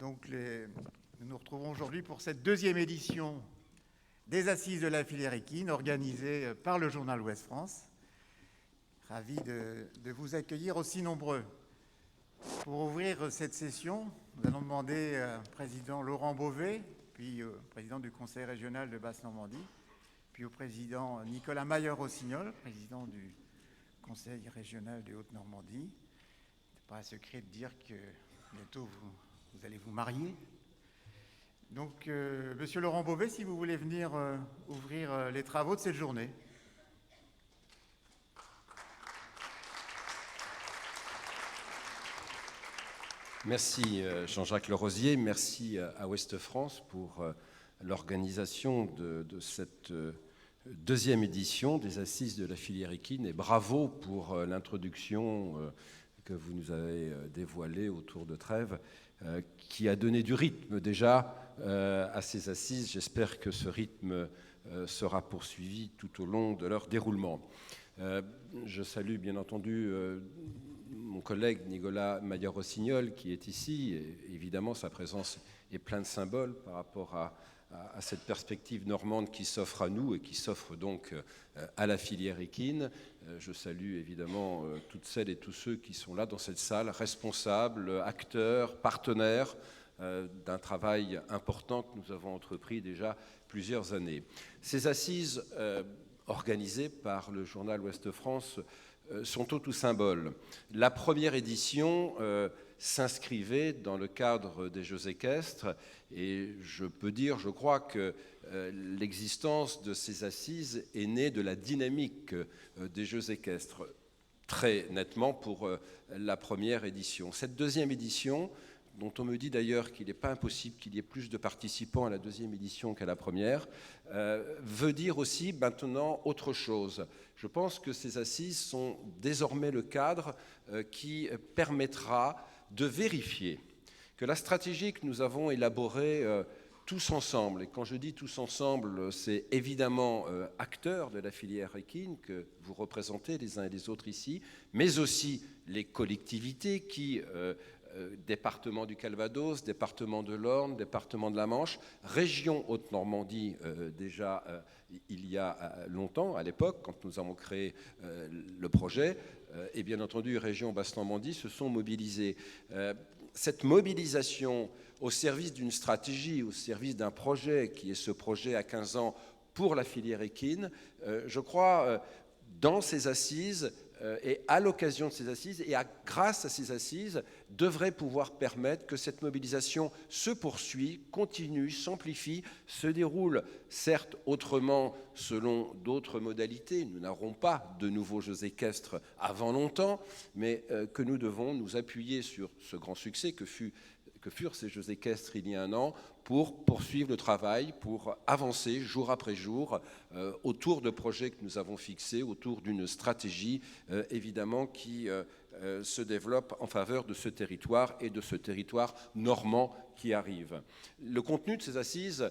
Donc, nous nous retrouvons aujourd'hui pour cette deuxième édition des Assises de la filière équine, organisée par le journal Ouest France. Ravi de vous accueillir aussi nombreux. Pour ouvrir cette session, nous allons demander au président Laurent Beauvais, puis au président du Conseil régional de Basse-Normandie, puis au président Nicolas Mayer-Rossignol, président du Conseil régional de Haute-Normandie. Ce n'est pas un secret de dire que bientôt vous allez vous marier. Donc, monsieur Laurent Beauvais, si vous voulez venir ouvrir les travaux de cette journée. Merci Jean-Jacques Lerosier, merci à Ouest France pour l'organisation de cette deuxième édition des Assises de la filière équine et bravo pour l'introduction que vous nous avez dévoilée autour de Trèves qui a donné du rythme déjà à ces assises. J'espère que ce rythme sera poursuivi tout au long de leur déroulement. Je salue bien entendu mon collègue Nicolas Mayer-Rossignol qui est ici. Et évidemment, sa présence est pleine de symboles par rapport à cette perspective normande qui s'offre à nous et qui s'offre donc à la filière équine. Je salue évidemment toutes celles et tous ceux qui sont là dans cette salle, responsables, acteurs, partenaires d'un travail important que nous avons entrepris déjà plusieurs années. Ces assises organisées par le journal Ouest France sont autres symboles. La première édition s'inscrivait dans le cadre des Jeux équestres et je peux dire, je crois que l'existence de ces assises est née de la dynamique des Jeux équestres, très nettement pour la première édition. Cette deuxième édition, dont on me dit d'ailleurs qu'il n'est pas impossible qu'il y ait plus de participants à la deuxième édition qu'à la première, veut dire aussi maintenant autre chose. Je pense que ces assises sont désormais le cadre qui permettra de vérifier que la stratégie que nous avons élaborée tous ensemble, et quand je dis tous ensemble, c'est évidemment acteurs de la filière équine que vous représentez les uns et les autres ici, mais aussi les collectivités qui... département du Calvados, département de l'Orne, département de la Manche, région Haute-Normandie déjà il y a longtemps, à l'époque, quand nous avons créé le projet, et bien entendu région Basse-Normandie se sont mobilisées. Cette mobilisation au service d'une stratégie, au service d'un projet qui est ce projet à 15 ans pour la filière équine, je crois dans ces assises et à l'occasion de ces assises et grâce à ces assises, devrait pouvoir permettre que cette mobilisation se poursuit, continue, s'amplifie, se déroule certes autrement selon d'autres modalités. Nous n'aurons pas de nouveaux Jeux équestres avant longtemps, mais que nous devons nous appuyer sur ce grand succès que furent ces Jeux équestres il y a un an pour poursuivre le travail, pour avancer jour après jour autour de projets que nous avons fixés, autour d'une stratégie évidemment qui se développe en faveur de ce territoire et de ce territoire normand qui arrive. Le contenu de ces assises,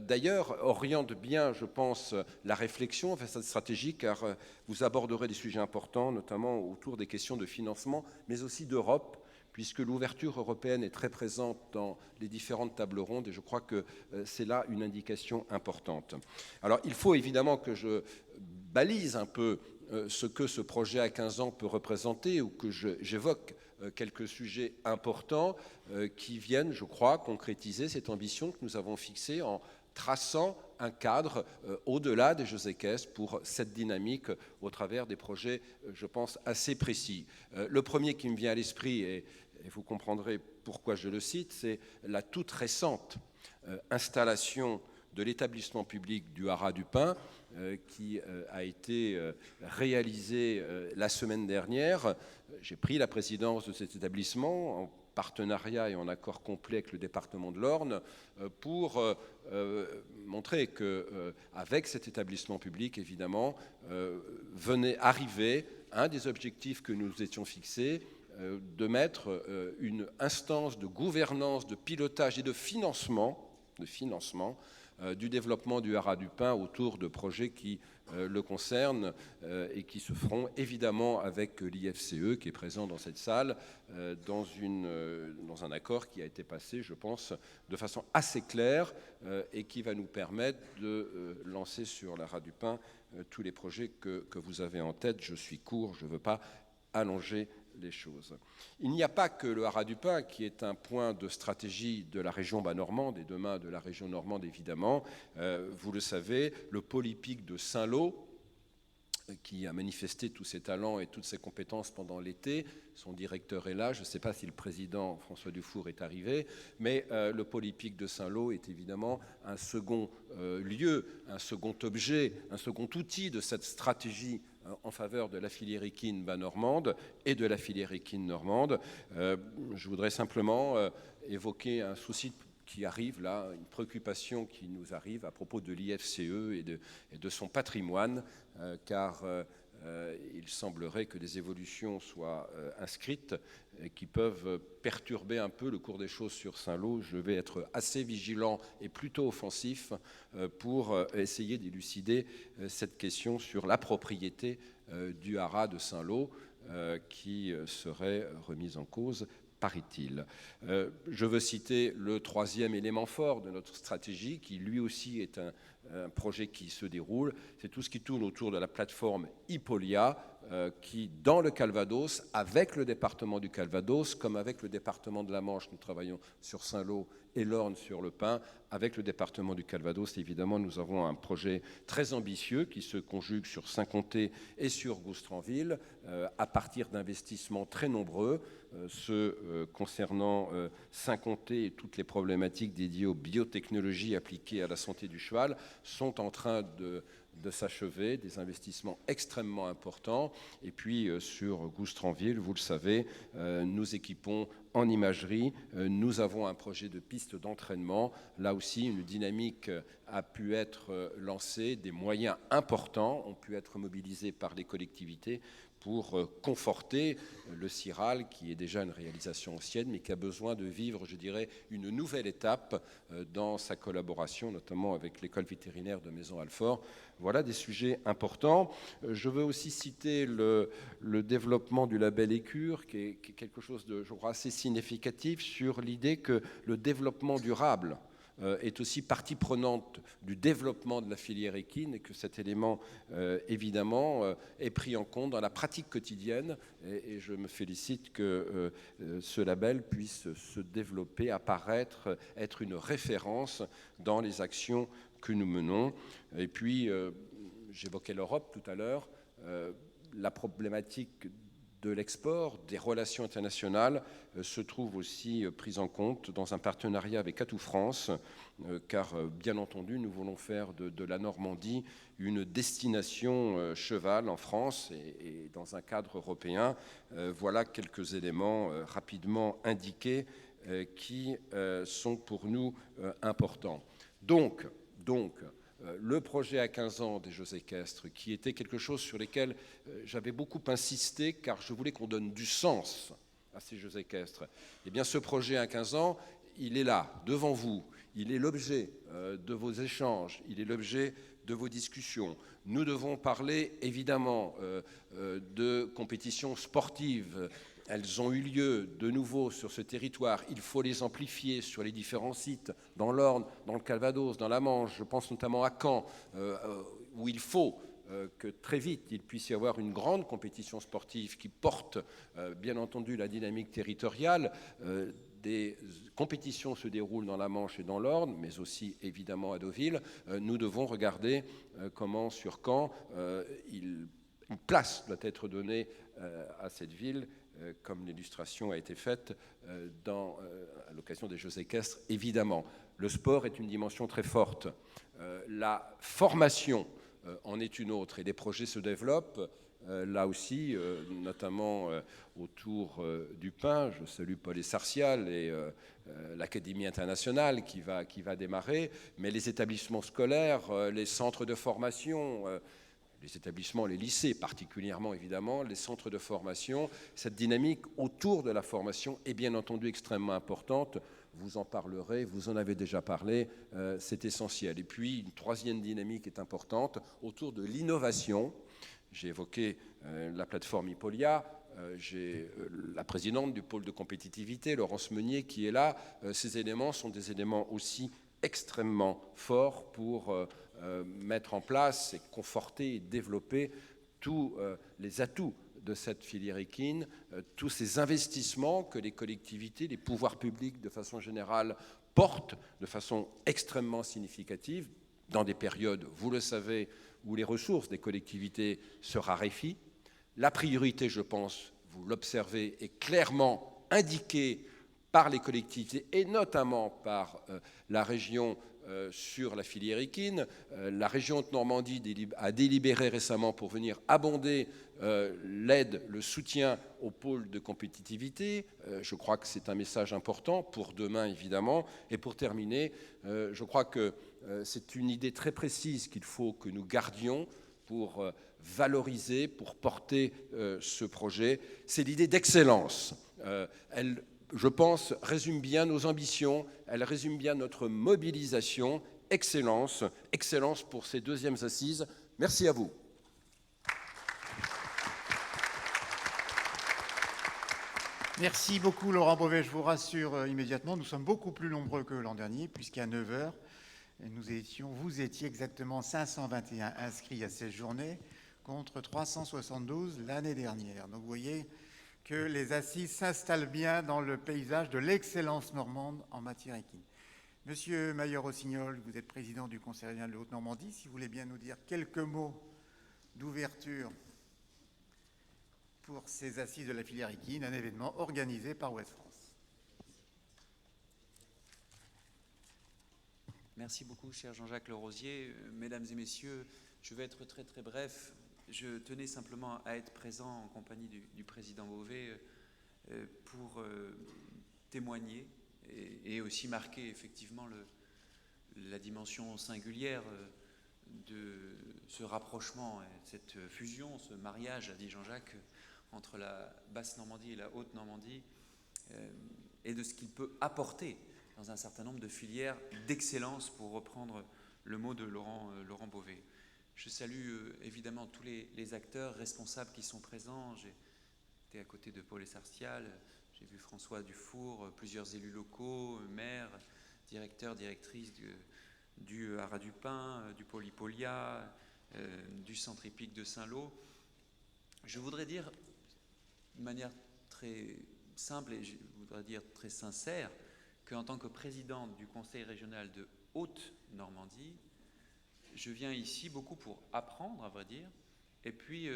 d'ailleurs, oriente bien, je pense, la réflexion vers cette stratégie, car vous aborderez des sujets importants, notamment autour des questions de financement, mais aussi d'Europe, puisque l'ouverture européenne est très présente dans les différentes tables rondes, et je crois que c'est là une indication importante. Alors, il faut évidemment que je balise un peu ce que ce projet à 15 ans peut représenter, ou que j'évoque quelques sujets importants qui viennent, je crois, concrétiser cette ambition que nous avons fixée en traçant un cadre au-delà des Jeux équestres pour cette dynamique au travers des projets, je pense, assez précis. Le premier qui me vient à l'esprit, et vous comprendrez pourquoi je le cite, c'est la toute récente installation de l'établissement public du Haras du Pin qui a été réalisé la semaine dernière. J'ai pris la présidence de cet établissement en partenariat et en accord complet avec le département de l'Orne pour montrer qu'avec cet établissement public, évidemment, venait arriver un des objectifs que nous étions fixés, de mettre une instance de gouvernance, de pilotage et de financement du développement du haras du Pin autour de projets qui le concernent et qui se feront évidemment avec l'IFCE qui est présent dans cette salle dans un accord qui a été passé, je pense, de façon assez claire et qui va nous permettre de lancer sur le haras du Pin tous les projets que vous avez en tête. Je suis court, je ne veux pas allonger les choses. Il n'y a pas que le haras du Pin qui est un point de stratégie de la région bas-normande et demain de la région normande évidemment. Vous le savez, le pôle hippique de Saint-Lô, qui a manifesté tous ses talents et toutes ses compétences pendant l'été. Son directeur est là. Je ne sais pas si le président François Dufour est arrivé, mais le pôle hippique de Saint-Lô est évidemment un second lieu, un second objet, un second outil de cette stratégie en faveur de la filière équine bas-normande et de la filière équine normande. Je voudrais simplement évoquer un souci qui arrive là, une préoccupation qui nous arrive à propos de l'IFCE et de son patrimoine, car il semblerait que des évolutions soient inscrites et qui peuvent perturber un peu le cours des choses sur Saint-Lô. Je vais être assez vigilant et plutôt offensif pour essayer d'élucider cette question sur la propriété du haras de Saint-Lô qui serait remise en cause, paraît-il. Je veux citer le troisième élément fort de notre stratégie, qui lui aussi est un projet qui se déroule. C'est tout ce qui tourne autour de la plateforme Hippolia, qui, dans le Calvados, avec le département du Calvados, comme avec le département de la Manche, nous travaillons sur Saint-Lô et l'Orne sur le Pin. Avec le département du Calvados, évidemment, nous avons un projet très ambitieux qui se conjugue sur Saint-Comté et sur Goustranville, à partir d'investissements très nombreux, ceux concernant Saint-Comté et toutes les problématiques dédiées aux biotechnologies appliquées à la santé du cheval sont en train de s'achever, des investissements extrêmement importants. Et puis sur Goustranville, vous le savez, nous équipons en imagerie, nous avons un projet de piste d'entraînement. Là aussi, une dynamique a pu être lancée, des moyens importants ont pu être mobilisés par les collectivités pour conforter le CIRAL, qui est déjà une réalisation ancienne, mais qui a besoin de vivre, je dirais, une nouvelle étape dans sa collaboration, notamment avec l'école vétérinaire de Maisons-Alfort. Voilà des sujets importants. Je veux aussi citer le développement du label Écure, qui est quelque chose de, je crois, assez significatif sur l'idée que le développement durable est aussi partie prenante du développement de la filière équine et que cet élément, évidemment, est pris en compte dans la pratique quotidienne. Et je me félicite que ce label puisse se développer, apparaître, être une référence dans les actions que nous menons. Et puis, j'évoquais l'Europe tout à l'heure, la problématique de l'export, des relations internationales, se trouve aussi prise en compte dans un partenariat avec Atout France, car bien entendu, nous voulons faire de la Normandie une destination cheval en France et dans un cadre européen. Voilà quelques éléments rapidement indiqués qui sont pour nous importants. Donc, le projet à 15 ans des Jeux équestres, qui était quelque chose sur lequel j'avais beaucoup insisté, car je voulais qu'on donne du sens à ces Jeux équestres. Eh bien, ce projet à 15 ans, il est là, devant vous. Il est l'objet de vos échanges, il est l'objet de vos discussions. Nous devons parler, évidemment, de compétitions sportives. Elles ont eu lieu de nouveau sur ce territoire. Il faut les amplifier sur les différents sites, dans l'Orne, dans le Calvados, dans la Manche. Je pense notamment à Caen, où il faut que très vite il puisse y avoir une grande compétition sportive qui porte, bien entendu, la dynamique territoriale. Des compétitions se déroulent dans la Manche et dans l'Orne, mais aussi évidemment à Deauville. Nous devons regarder comment, sur Caen, une place doit être donnée à cette ville, comme l'illustration a été faite à l'occasion des Jeux équestres, évidemment. Le sport est une dimension très forte. La formation en est une autre, et des projets se développent. Là aussi, notamment autour du Pin, je salue Paul Essartial et l'Académie internationale qui va démarrer, mais les établissements scolaires, les centres de formation, les établissements, les lycées particulièrement évidemment, les centres de formation, cette dynamique autour de la formation est bien entendu extrêmement importante vous en parlerez, vous en avez déjà parlé, c'est essentiel. Et puis, une troisième dynamique est importante autour de l'innovation. J'ai évoqué la plateforme Hippolia, j'ai la présidente du pôle de compétitivité, Laurence Meunier, qui est là. Ces éléments sont des éléments aussi extrêmement forts pour mettre en place et conforter et développer tous les atouts de cette filière équine, tous ces investissements que les collectivités, les pouvoirs publics de façon générale portent de façon extrêmement significative dans des périodes, vous le savez, où les ressources des collectivités se raréfient. La priorité, je pense, vous l'observez, est clairement indiquée par les collectivités et notamment par la région sur la filière équine. La région de Normandie a délibéré récemment pour venir abonder l'aide, le soutien au pôle de compétitivité. Je crois que c'est un message important pour demain, évidemment. Et pour terminer, je crois que c'est une idée très précise qu'il faut que nous gardions pour valoriser, pour porter ce projet. C'est l'idée d'excellence. Elle, je pense, résume bien nos ambitions, elle résume bien notre mobilisation. Excellence, excellence pour ces deuxièmes assises. Merci à vous. Merci beaucoup Laurent Beauvais, je vous rassure immédiatement, nous sommes beaucoup plus nombreux que l'an dernier, puisqu'à 9 h, vous étiez exactement 521 inscrits à cette journée, contre 372 l'année dernière. Donc vous voyez que les assises s'installent bien dans le paysage de l'excellence normande en matière équine. Monsieur Maillot-Rossignol, vous êtes président du Conseil régional de Haute-Normandie, si vous voulez bien nous dire quelques mots d'ouverture pour ces assises de la filière équine, un événement organisé par Ouest France. Merci beaucoup, cher Jean-Jacques Lerosier. Mesdames et messieurs, je vais être très très bref. Je tenais simplement à être présent en compagnie du président Beauvais pour témoigner et aussi marquer effectivement la dimension singulière de ce rapprochement, cette fusion, ce mariage, a dit Jean-Jacques, entre la Basse-Normandie et la Haute-Normandie, et de ce qu'il peut apporter dans un certain nombre de filières d'excellence, pour reprendre le mot de Laurent Beauvais. Je salue évidemment tous les acteurs responsables qui sont présents. J'ai été à côté de Paul Essartial, j'ai vu François Dufour, plusieurs élus locaux, maires, directeurs, directrices du Haras du Pin, du pôle Hippolia, du centre hippique de Saint-Lô. Je voudrais dire de manière très simple et je voudrais dire très sincère qu'en tant que président du Conseil régional de Haute-Normandie, je viens ici beaucoup pour apprendre, à vrai dire, et puis,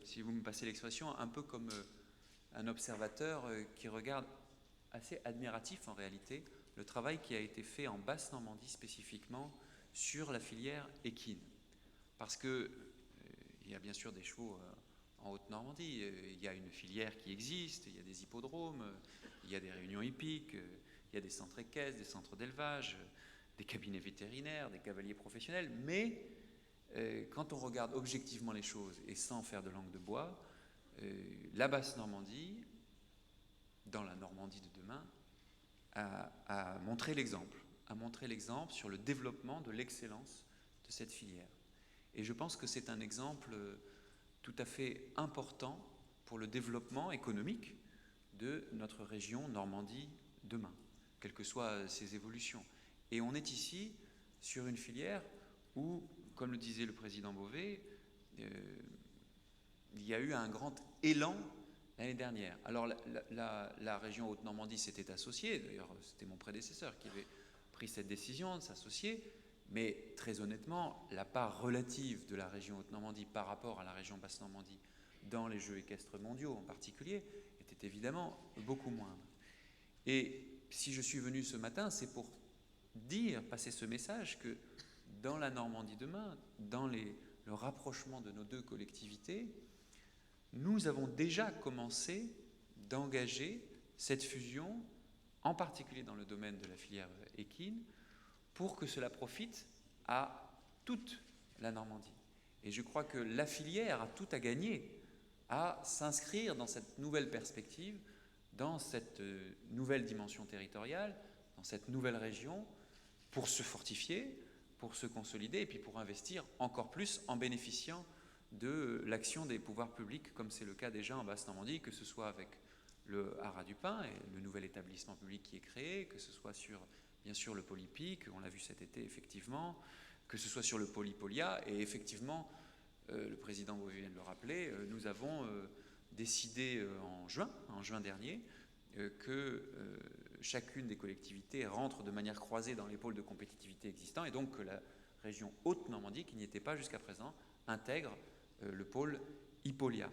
si vous me passez l'expression, un peu comme un observateur qui regarde, assez admiratif en réalité, le travail qui a été fait en Basse-Normandie spécifiquement sur la filière équine. Parce que il y a bien sûr des chevaux en Haute-Normandie, il y a une filière qui existe, il y a des hippodromes, il y a des réunions hippiques, il y a des centres équestres, des centres d'élevage, des cabinets vétérinaires, des cavaliers professionnels, mais quand on regarde objectivement les choses et sans faire de langue de bois, la Basse-Normandie, dans la Normandie de demain, a montré l'exemple sur le développement de l'excellence de cette filière. Et je pense que c'est un exemple tout à fait important pour le développement économique de notre région Normandie demain, quelles que soient ses évolutions. Et on est ici sur une filière où, comme le disait le président Beauvais, il y a eu un grand élan l'année dernière. Alors la région Haute-Normandie s'était associée, d'ailleurs c'était mon prédécesseur qui avait pris cette décision de s'associer, mais très honnêtement, la part relative de la région Haute-Normandie par rapport à la région Basse-Normandie dans les Jeux équestres mondiaux en particulier était évidemment beaucoup moindre. Et si je suis venu ce matin, c'est pour passer ce message que dans la Normandie demain, dans le rapprochement de nos deux collectivités, nous avons déjà commencé d'engager cette fusion, en particulier dans le domaine de la filière équine, pour que cela profite à toute la Normandie. Et je crois que la filière a tout à gagner à s'inscrire dans cette nouvelle perspective, dans cette nouvelle dimension territoriale, dans cette nouvelle région pour se fortifier, pour se consolider et puis pour investir encore plus en bénéficiant de l'action des pouvoirs publics, comme c'est le cas déjà en Basse-Normandie, que ce soit avec le Haras du Pin et le nouvel établissement public qui est créé, que ce soit sur, bien sûr, le pôle hippique, on l'a vu cet été effectivement, que ce soit sur le pôle Hippolia, et effectivement, le président Beauvais vient de le rappeler, nous avons décidé en juin dernier, que chacune des collectivités rentre de manière croisée dans les pôles de compétitivité existants, et donc que la région Haute-Normandie, qui n'y était pas jusqu'à présent, intègre le pôle Hippolia.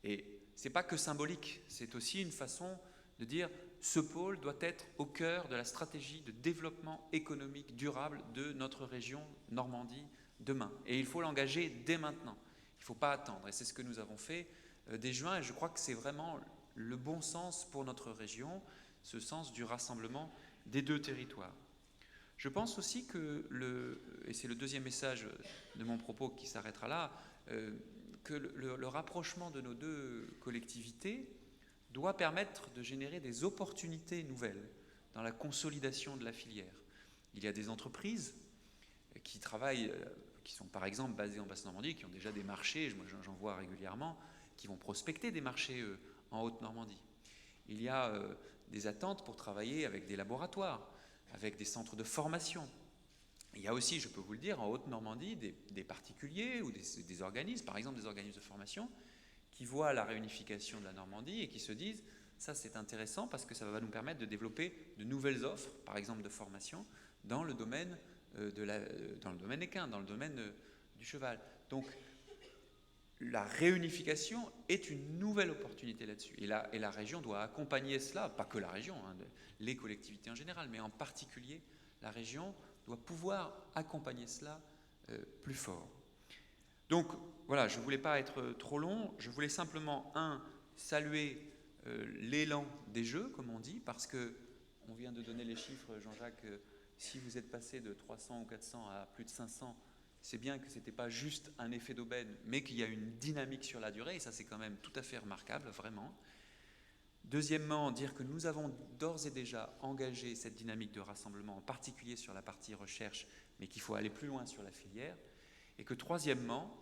Et ce n'est pas que symbolique, c'est aussi une façon de dire ce pôle doit être au cœur de la stratégie de développement économique durable de notre région Normandie demain. Et il faut l'engager dès maintenant. Il ne faut pas attendre. Et c'est ce que nous avons fait dès juin. Et je crois que c'est vraiment le bon sens pour notre région, ce sens du rassemblement des deux territoires. Je pense aussi que, et c'est le deuxième message de mon propos qui s'arrêtera là, que le rapprochement de nos deux collectivités doit permettre de générer des opportunités nouvelles dans la consolidation de la filière. Il y a des entreprises qui travaillent, qui sont par exemple basées en Basse-Normandie, qui ont déjà des marchés, moi j'en vois régulièrement, qui vont prospecter des marchés en Haute-Normandie. Il y a des attentes pour travailler avec des laboratoires, avec des centres de formation. Il y a aussi, je peux vous le dire, en Haute-Normandie, des particuliers ou des organismes, par exemple des organismes de formation, qui voient la réunification de la Normandie et qui se disent « ça c'est intéressant parce que ça va nous permettre de développer de nouvelles offres, par exemple de formation, dans le domaine équin, dans le domaine du cheval ». Donc la réunification est une nouvelle opportunité là-dessus. Et la région doit accompagner cela, pas que la région, les collectivités en général, mais en particulier la région doit pouvoir accompagner cela plus fort. Donc voilà, je ne voulais pas être trop long, je voulais simplement, saluer l'élan des jeux, comme on dit, parce qu'on vient de donner les chiffres, Jean-Jacques, si vous êtes passé de 300 ou 400 à plus de 500, c'est bien que ce n'était pas juste un effet d'aubaine, mais qu'il y a une dynamique sur la durée, et ça c'est quand même tout à fait remarquable, vraiment. Deuxièmement, dire que nous avons d'ores et déjà engagé cette dynamique de rassemblement, en particulier sur la partie recherche, mais qu'il faut aller plus loin sur la filière. Et que troisièmement,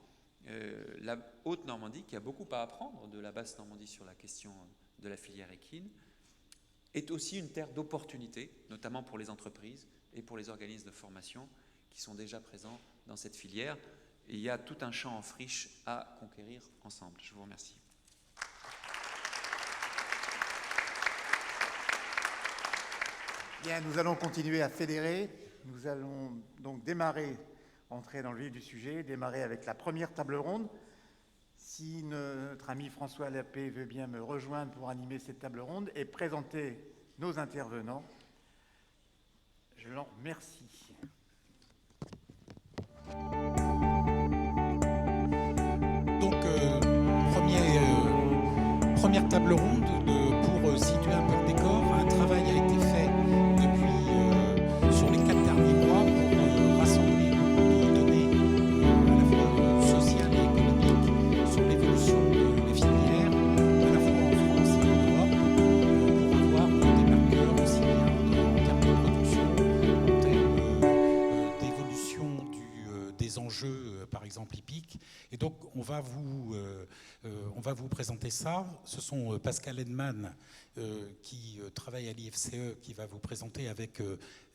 la Haute-Normandie, qui a beaucoup à apprendre de la Basse-Normandie sur la question de la filière équine, est aussi une terre d'opportunités, notamment pour les entreprises et pour les organismes de formation qui sont déjà présents dans cette filière. Et il y a tout un champ en friche à conquérir ensemble. Je vous remercie. Bien, nous allons continuer à fédérer. Nous allons donc entrer dans le vif du sujet, démarrer avec la première table ronde. Si notre ami François Lappé veut bien me rejoindre pour animer cette table ronde et présenter nos intervenants, je l'en remercie. Donc, première table ronde pour situer un peu le décor. Un travail a été fait depuis sur les 4 derniers mois pour rassembler des données à la fois sociales et économiques sur l'évolution des filières, à la fois en France et en Europe, pour avoir des marqueurs aussi bien en termes de production, en termes d'évolution des enjeux, par exemple hippiques. Et donc, on va vous présenter ça. Ce sont Pascal Edman, qui travaille à l'IFCE, qui va vous présenter avec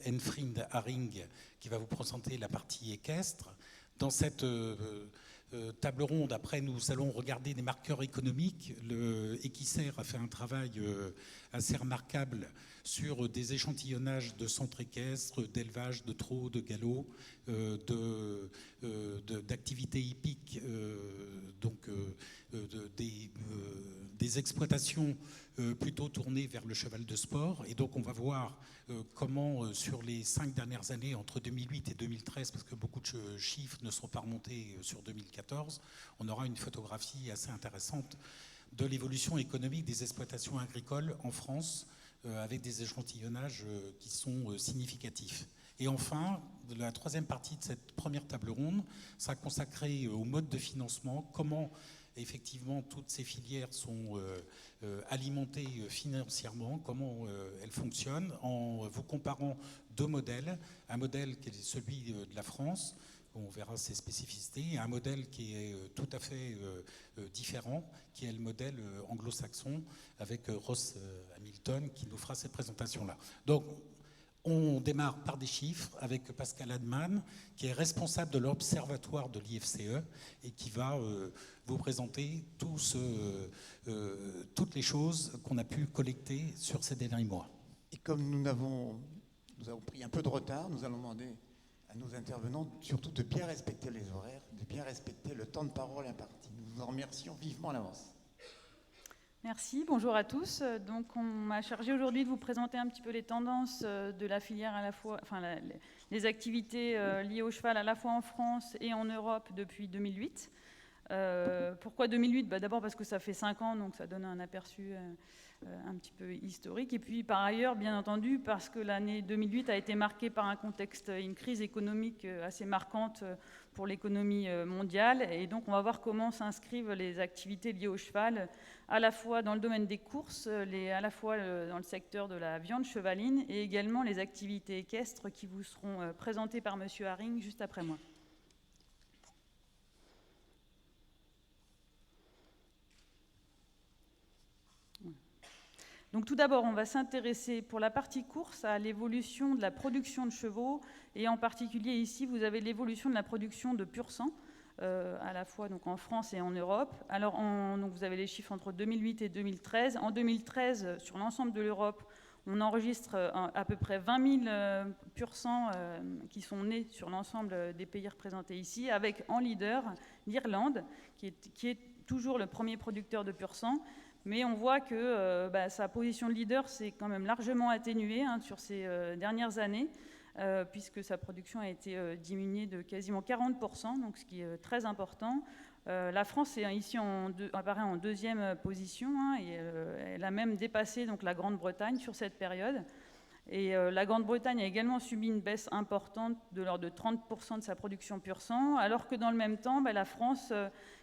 Enfrind Haring, qui va vous présenter la partie équestre. Dans cette table ronde, après, nous allons regarder des marqueurs économiques. Le Equicer a fait un travail assez remarquable sur des échantillonnages de centres équestres, d'élevage, de trot, de galop, d'activités hippiques, des exploitations plutôt tournées vers le cheval de sport. Et donc on va voir comment sur les 5 dernières années, entre 2008 et 2013, parce que beaucoup de chiffres ne sont pas remontés sur 2014, on aura une photographie assez intéressante de l'évolution économique des exploitations agricoles en France, avec des échantillonnages qui sont significatifs. Et enfin, la troisième partie de cette première table ronde sera consacrée au mode de financement, comment effectivement, toutes ces filières sont alimentées financièrement, comment elles fonctionnent, en vous comparant deux modèles. Un modèle qui est celui de la France, où on verra ses spécificités, et un modèle qui est tout à fait différent, qui est le modèle anglo-saxon, avec Ross Hamilton, qui nous fera cette présentation-là. Donc, on démarre par des chiffres avec Pascal Adman, qui est responsable de l'observatoire de l'IFCE et qui va vous présenter toutes les choses qu'on a pu collecter sur ces derniers mois. Et comme nous avons pris un peu de retard, nous allons demander à nos intervenants surtout de bien respecter les horaires, de bien respecter le temps de parole imparti. Nous vous en remercions vivement à l'avance. Merci, bonjour à tous. Donc on m'a chargé aujourd'hui de vous présenter un petit peu les tendances de la filière à la fois, enfin les activités liées au cheval à la fois en France et en Europe depuis 2008. Pourquoi 2008 ? D'abord parce que ça fait 5 ans, donc ça donne un aperçu un petit peu historique. Et puis par ailleurs, bien entendu, parce que l'année 2008 a été marquée par un contexte, une crise économique assez marquante pour l'économie mondiale. Et donc on va voir comment s'inscrivent les activités liées au cheval, à la fois dans le domaine des courses, à la fois dans le secteur de la viande chevaline, et également les activités équestres qui vous seront présentées par Monsieur Haring juste après moi. Donc tout d'abord, on va s'intéresser pour la partie course à l'évolution de la production de chevaux, et en particulier ici, vous avez l'évolution de la production de pur sang, à la fois donc en France et en Europe. Alors donc vous avez les chiffres entre 2008 et 2013. En 2013, sur l'ensemble de l'Europe, on enregistre à peu près 20 000 pur sang qui sont nés sur l'ensemble des pays représentés ici, avec en leader l'Irlande, qui est toujours le premier producteur de pur sang. Mais on voit que sa position de leader s'est quand même largement atténuée sur ces dernières années, puisque sa production a été diminuée de quasiment 40%, donc ce qui est très important. La France est ici apparaît en deuxième position, et elle a même dépassé donc, la Grande-Bretagne sur cette période. Et la Grande-Bretagne a également subi une baisse importante de l'ordre de 30% de sa production pur sang, alors que dans le même temps, la France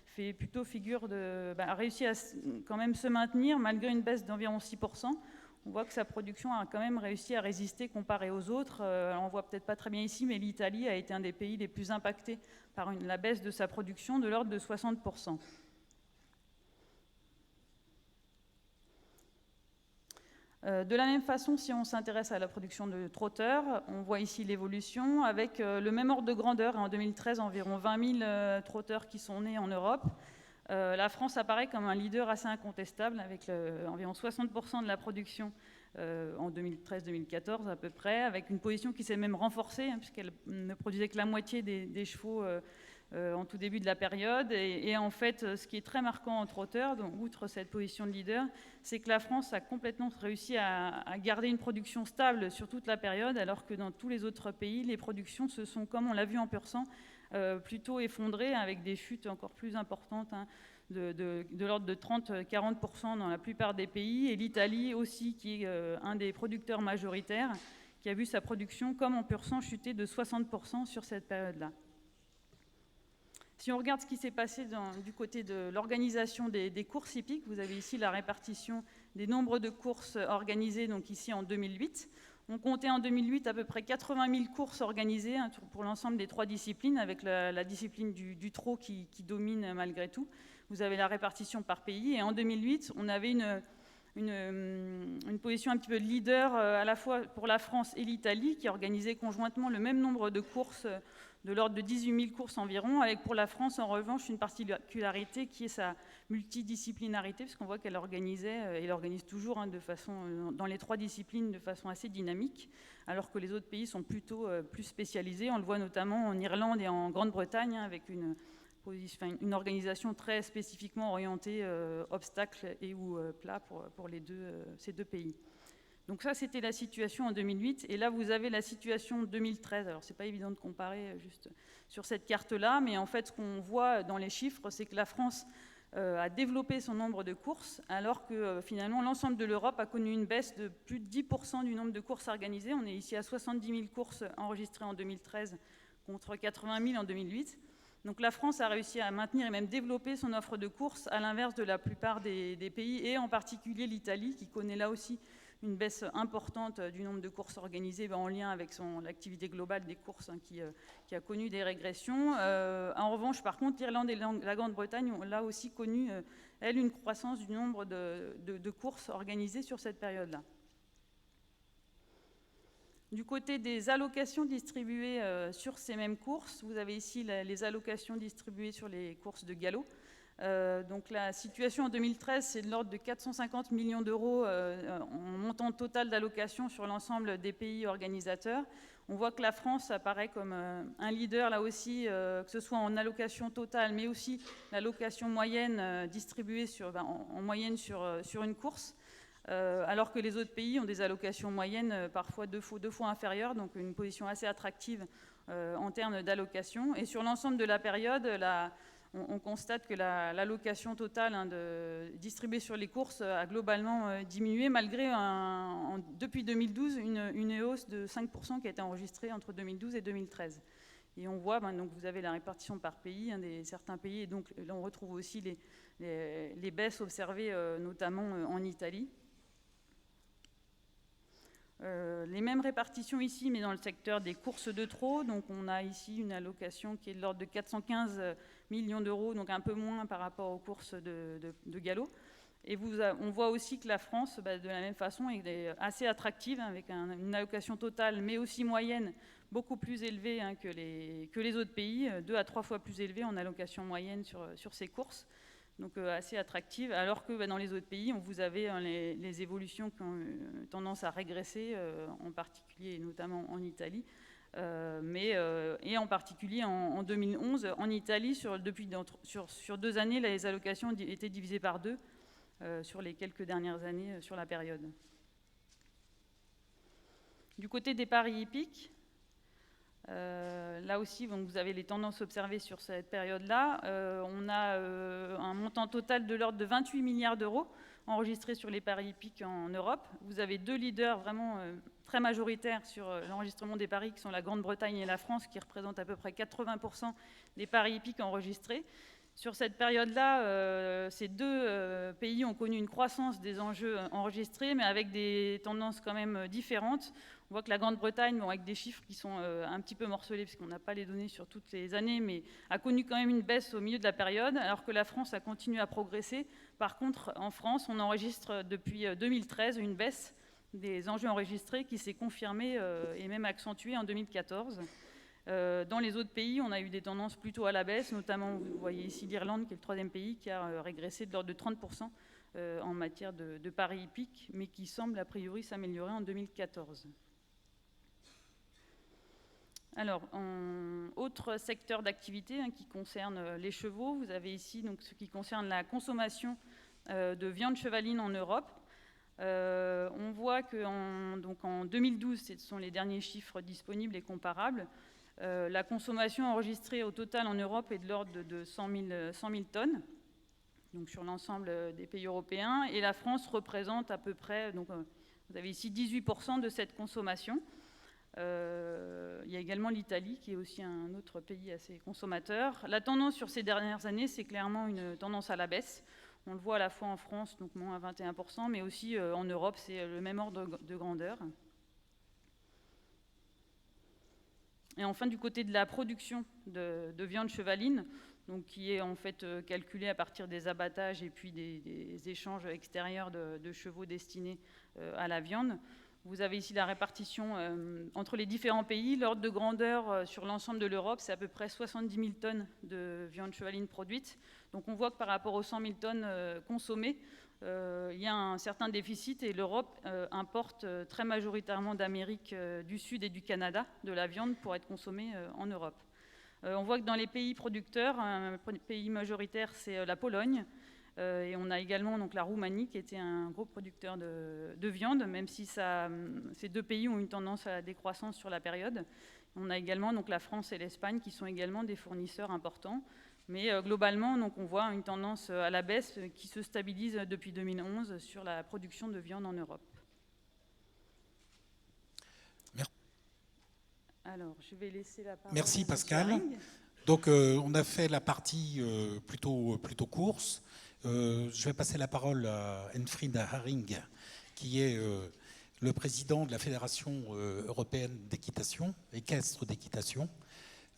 fait plutôt figure a réussi à quand même se maintenir malgré une baisse d'environ 6%. On voit que sa production a quand même réussi à résister comparé aux autres. On ne voit peut-être pas très bien ici, mais l'Italie a été un des pays les plus impactés par la baisse de sa production de l'ordre de 60%. De la même façon, si on s'intéresse à la production de trotteurs, on voit ici l'évolution avec le même ordre de grandeur. En 2013, environ 20 000 trotteurs qui sont nés en Europe. La France apparaît comme un leader assez incontestable avec environ 60% de la production en 2013-2014 à peu près, avec une position qui s'est même renforcée puisqu'elle ne produisait que la moitié des chevaux en tout début de la période. Et en fait, ce qui est très marquant en trotteur, donc, outre cette position de leader, c'est que la France a complètement réussi à garder une production stable sur toute la période, alors que dans tous les autres pays, les productions se sont, comme on l'a vu en pur sang, plutôt effondrées, avec des chutes encore plus importantes, de l'ordre de 30-40% dans la plupart des pays. Et l'Italie aussi, qui est un des producteurs majoritaires, qui a vu sa production, comme en pur sang, chuter de 60% sur cette période-là. Si on regarde ce qui s'est passé du côté de l'organisation des courses hippiques, vous avez ici la répartition des nombres de courses organisées, donc ici en 2008. On comptait en 2008 à peu près 80 000 courses organisées pour l'ensemble des 3 disciplines, avec la discipline du trot qui domine malgré tout. Vous avez la répartition par pays, et en 2008, on avait une position un petit peu de leader à la fois pour la France et l'Italie, qui organisaient conjointement le même nombre de courses, de l'ordre de 18 000 courses environ, avec pour la France en revanche une particularité qui est sa multidisciplinarité, puisqu'on voit qu'elle organisait, et elle organise toujours dans les 3 disciplines de façon assez dynamique, alors que les autres pays sont plutôt plus spécialisés. On le voit notamment en Irlande et en Grande-Bretagne, avec une organisation très spécifiquement orientée obstacles et ou plats pour ces deux pays. Donc ça, c'était la situation en 2008. Et là, vous avez la situation 2013. Alors, ce n'est pas évident de comparer juste sur cette carte-là, mais en fait, ce qu'on voit dans les chiffres, c'est que la France a développé son nombre de courses, alors que finalement, l'ensemble de l'Europe a connu une baisse de plus de 10% du nombre de courses organisées. On est ici à 70 000 courses enregistrées en 2013 contre 80 000 en 2008. Donc la France a réussi à maintenir et même développer son offre de courses, à l'inverse de la plupart des pays, et en particulier l'Italie, qui connaît là aussi une baisse importante du nombre de courses organisées en lien avec l'activité globale des courses qui a connu des régressions. En revanche, par contre, l'Irlande et la Grande-Bretagne ont là aussi connu, elles, une croissance du nombre de courses organisées sur cette période-là. Du côté des allocations distribuées sur ces mêmes courses, vous avez ici les allocations distribuées sur les courses de galop. Donc la situation en 2013, c'est de l'ordre de 450 millions d'euros en montant total d'allocations sur l'ensemble des pays organisateurs. On voit que la France apparaît comme un leader là aussi, que ce soit en allocation totale, mais aussi l'allocation moyenne distribuée en moyenne sur une course. Alors que les autres pays ont des allocations moyennes parfois deux fois inférieures, donc une position assez attractive en termes d'allocation. Et sur l'ensemble de la période, on constate que l'allocation totale distribuée sur les courses a globalement diminué, malgré depuis 2012 une hausse de 5% qui a été enregistrée entre 2012 et 2013. Et on voit, donc vous avez la répartition par pays, certains pays, et donc là on retrouve aussi les baisses observées notamment en Italie. Les mêmes répartitions ici, mais dans le secteur des courses de trot. Donc on a ici une allocation qui est de l'ordre de 415 millions d'euros, donc un peu moins par rapport aux courses de galop. Et on voit aussi que la France, de la même façon, est assez attractive, avec une allocation totale, mais aussi moyenne, beaucoup plus élevée que les autres pays, 2 à 3 fois plus élevée en allocation moyenne sur ces courses. Donc assez attractive, alors que dans les autres pays, vous avez les évolutions qui ont tendance à régresser, en particulier et notamment en Italie, et en particulier en 2011, en Italie, sur 2 années, les allocations étaient divisées par 2 sur les quelques dernières années sur la période. Du côté des paris hippiques, là aussi, donc, vous avez les tendances observées sur cette période-là. On a un montant total de l'ordre de 28 milliards d'euros enregistrés sur les paris hippiques en Europe. Vous avez 2 leaders vraiment très majoritaires sur l'enregistrement des paris, qui sont la Grande-Bretagne et la France, qui représentent à peu près 80% des paris hippiques enregistrés. Sur cette période-là, ces 2 pays ont connu une croissance des enjeux enregistrés, mais avec des tendances quand même différentes. On voit que la Grande-Bretagne, avec des chiffres qui sont un petit peu morcelés, parce qu'on n'a pas les données sur toutes les années, mais a connu quand même une baisse au milieu de la période, alors que la France a continué à progresser. Par contre, en France, on enregistre depuis 2013 une baisse des enjeux enregistrés qui s'est confirmée et même accentuée en 2014. Dans les autres pays, on a eu des tendances plutôt à la baisse, notamment, vous voyez ici l'Irlande, qui est le 3e pays, qui a régressé de l'ordre de 30% en matière de paris hippiques, mais qui semble a priori s'améliorer en 2014. Alors, autre secteur d'activité qui concerne les chevaux, vous avez ici donc, ce qui concerne la consommation de viande chevaline en Europe. On voit qu'en 2012, ce sont les derniers chiffres disponibles et comparables, la consommation enregistrée au total en Europe est de l'ordre de 100 000 tonnes, donc sur l'ensemble des pays européens, et la France représente à peu près, donc, vous avez ici 18% de cette consommation. Il y a également l'Italie, qui est aussi un autre pays assez consommateur. La tendance sur ces dernières années, c'est clairement une tendance à la baisse. On le voit à la fois en France, donc moins 21%, mais aussi en Europe, c'est le même ordre de grandeur. Et enfin, du côté de la production de viande chevaline, donc qui est en fait calculée à partir des abattages et puis des échanges extérieurs de chevaux destinés à la viande. Vous avez ici la répartition entre les différents pays. L'ordre de grandeur sur l'ensemble de l'Europe, c'est à peu près 70 000 tonnes de viande chevaline produite. Donc on voit que par rapport aux 100 000 tonnes consommées, il y a un certain déficit et l'Europe importe très majoritairement d'Amérique du Sud et du Canada de la viande pour être consommée en Europe. On voit que dans les pays producteurs, un pays majoritaire, c'est la Pologne. Et on a également donc, la Roumanie, qui était un gros producteur de viande, même si ces 2 pays ont une tendance à la décroissance sur la période. On a également donc, la France et l'Espagne, qui sont également des fournisseurs importants. Mais globalement, donc, on voit une tendance à la baisse qui se stabilise depuis 2011 sur la production de viande en Europe. Merci. Alors, je vais laisser la parole. Merci Pascal. Donc on a fait la partie plutôt course. Je vais passer la parole à Enfried Haring, qui est le président de la Fédération européenne d'équitation, équestre d'équitation,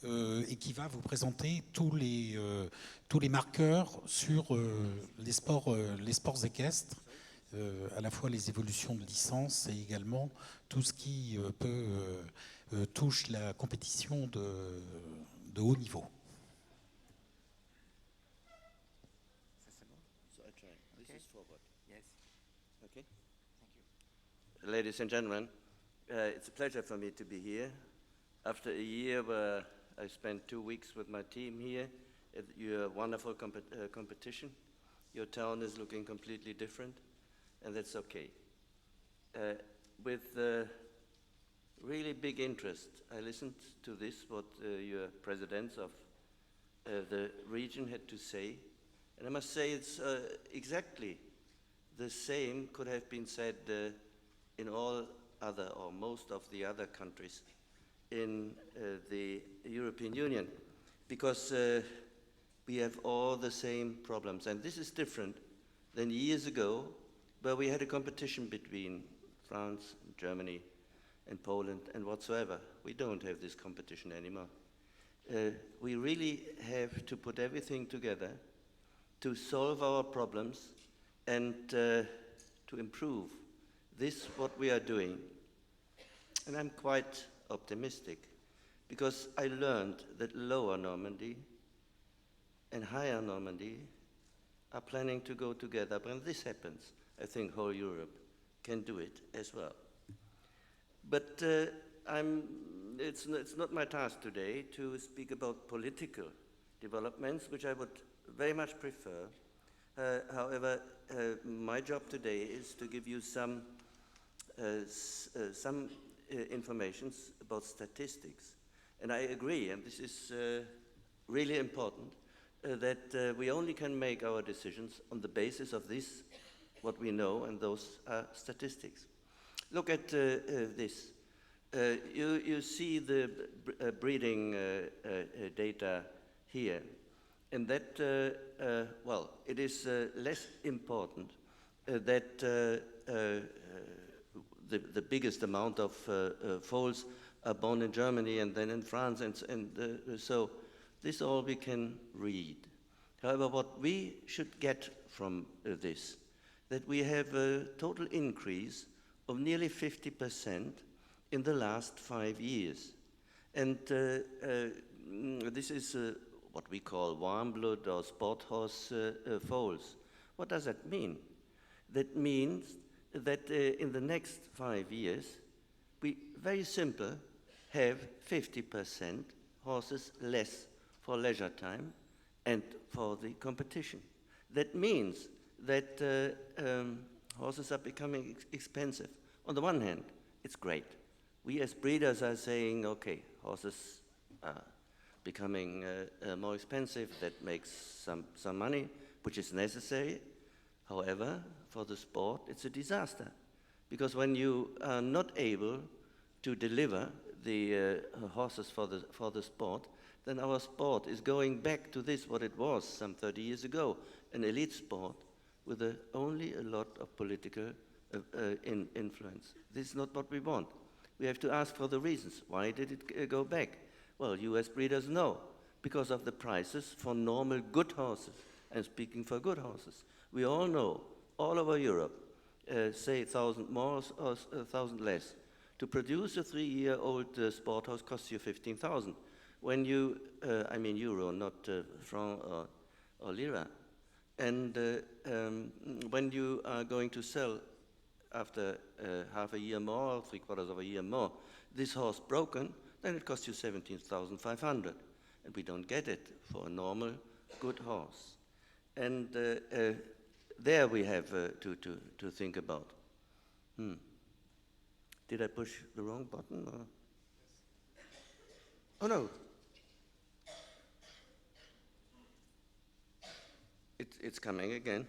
et qui va vous présenter tous les marqueurs sur les sports équestres, à la fois les évolutions de licence et également tout ce qui touche la compétition de haut niveau. Ladies and gentlemen, it's a pleasure for me to be here. After a year where I spent 2 weeks with my team here at your wonderful competition, your town is looking completely different, and that's okay. With really big interest, I listened to what your presidents of the region had to say, and I must say it's exactly the same could have been said in all other or most of the other countries in the European Union, because we have all the same problems. And this is different than years ago, where we had a competition between France, and Germany, and Poland, and whatsoever. We don't have this competition anymore. We really have to put everything together to solve our problems and to improve this, what we are doing. And I'm quite optimistic, because I learned that Lower Normandy and Higher Normandy are planning to go together. When this happens, I think whole Europe can do it as well. But it's not my task today to speak about political developments, which I would very much prefer. However, my job today is to give you some information about statistics. And I agree, and this is really important, that we only can make our decisions on the basis of this, what we know, and those are statistics. Look at this. You see the breeding data here, and that, well, it is less important that the biggest amount of foals are born in Germany and then in France, and so this all we can read. However, what we should get from this, that we have a total increase of nearly 50% in the last 5 years. And this is what we call warm blood or sport horse foals. What does that mean? That means that in the next 5 years, we, very simple, have 50% horses less for leisure time and for the competition. That means that horses are becoming expensive. On the one hand, it's great. We as breeders are saying, okay, horses are becoming more expensive. That makes some money, which is necessary. However, for the sport, it's a disaster. Because when you are not able to deliver the horses for the sport, then our sport is going back to this, what it was some 30 years ago, an elite sport with only a lot of political influence. This is not what we want. We have to ask for the reasons. Why did it go back? Well, US breeders know, because of the prices for normal good horses. I'm speaking for good horses. We all know, all over Europe, say 1,000 more or 1,000 less. To produce a 3-year-old sport horse costs you 15,000. When you, I mean euro, not franc or lira. And when you are going to sell after half a year more, 3/4 of a year more, this horse broken, then it costs you 17,500. And we don't get it for a normal, good horse. And there we have to think about. Did I push the wrong button? Or? Oh, no. It's coming again.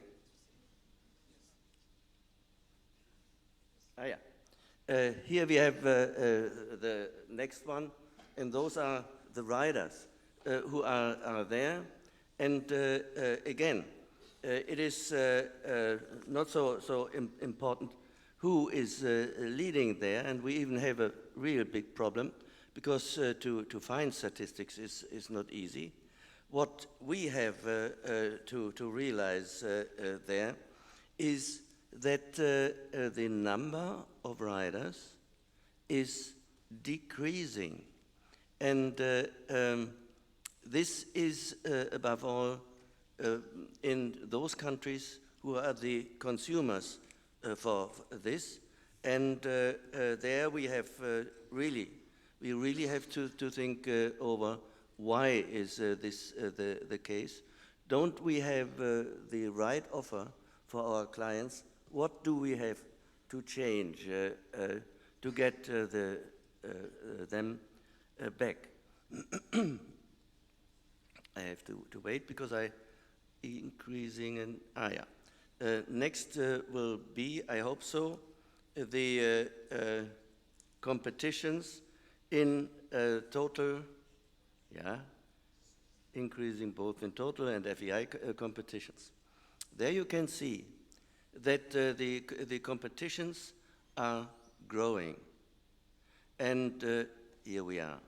Ah, yeah. Here we have the next one, and those are the riders. who are there. And again, it is not so important who is leading there, and we even have a real big problem because to find statistics is not easy. What we have to realize there is that the number of riders is decreasing. And this is above all in those countries who are the consumers for this. And there we have we really have to think over why is this the case. Don't we have the right offer for our clients? What do we have to change to get them back? I have to wait because I increasing and next will be, I hope so, the competitions in total, increasing both in total and FEI competitions. There you can see that the competitions are growing, and here we are.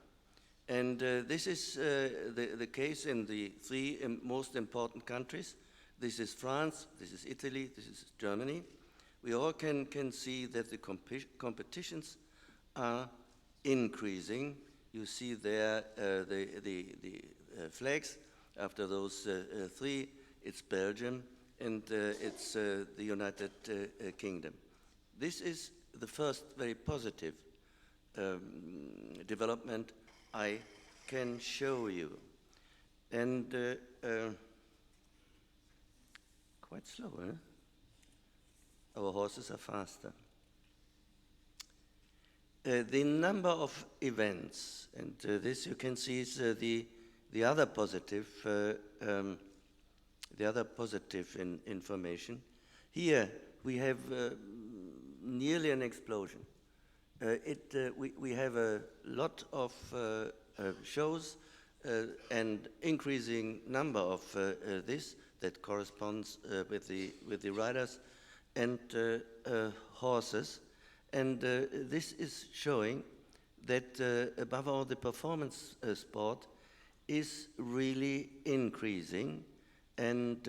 And this is the case in the three most important countries. This is France, this is Italy, this is Germany. We all can see that the competitions are increasing. You see there the flags after those three. It's Belgium and it's the United Kingdom. This is the first very positive development I can show you. And quite slow, eh? Our horses are faster. The number of events, and this you can see is the other positive information. Here we have nearly an explosion. We have a lot of shows and increasing number of this that corresponds with the riders and horses, and this is showing that above all the performance sport is really increasing, and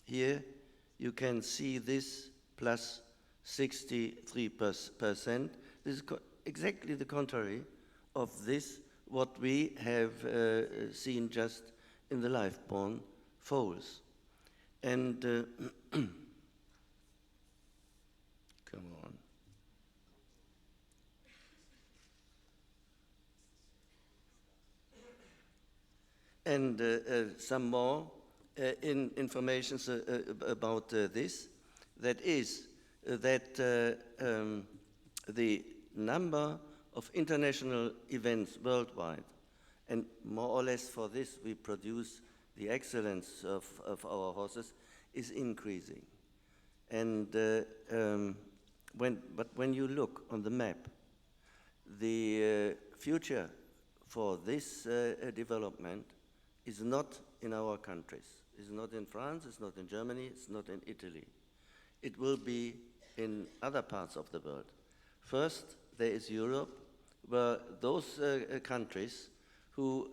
here you can see this plus 63%. This is exactly the contrary of this what we have seen just in the live-born foals. And come on. And some more information about this. That is that the number of international events worldwide, and more or less for this we produce the excellence of our horses, is increasing. And when you look on the map, the future for this development is not in our countries. It's not in France, it's not in Germany, it's not in Italy. It will be in other parts of the world. First, there is Europe, where those countries who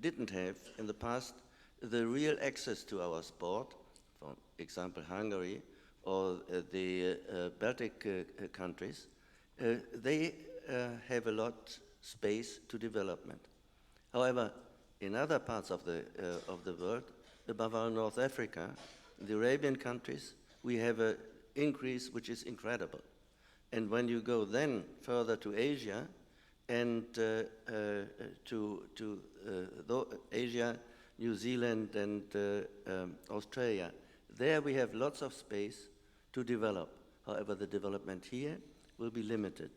didn't have in the past the real access to our sport, for example Hungary or the Baltic countries, they have a lot space to development. However, in other parts of the world, above all North Africa, the Arabian countries, we have an increase which is incredible. And when you go then further to Asia and to Asia, New Zealand and Australia, there we have lots of space to develop. However, the development here will be limited.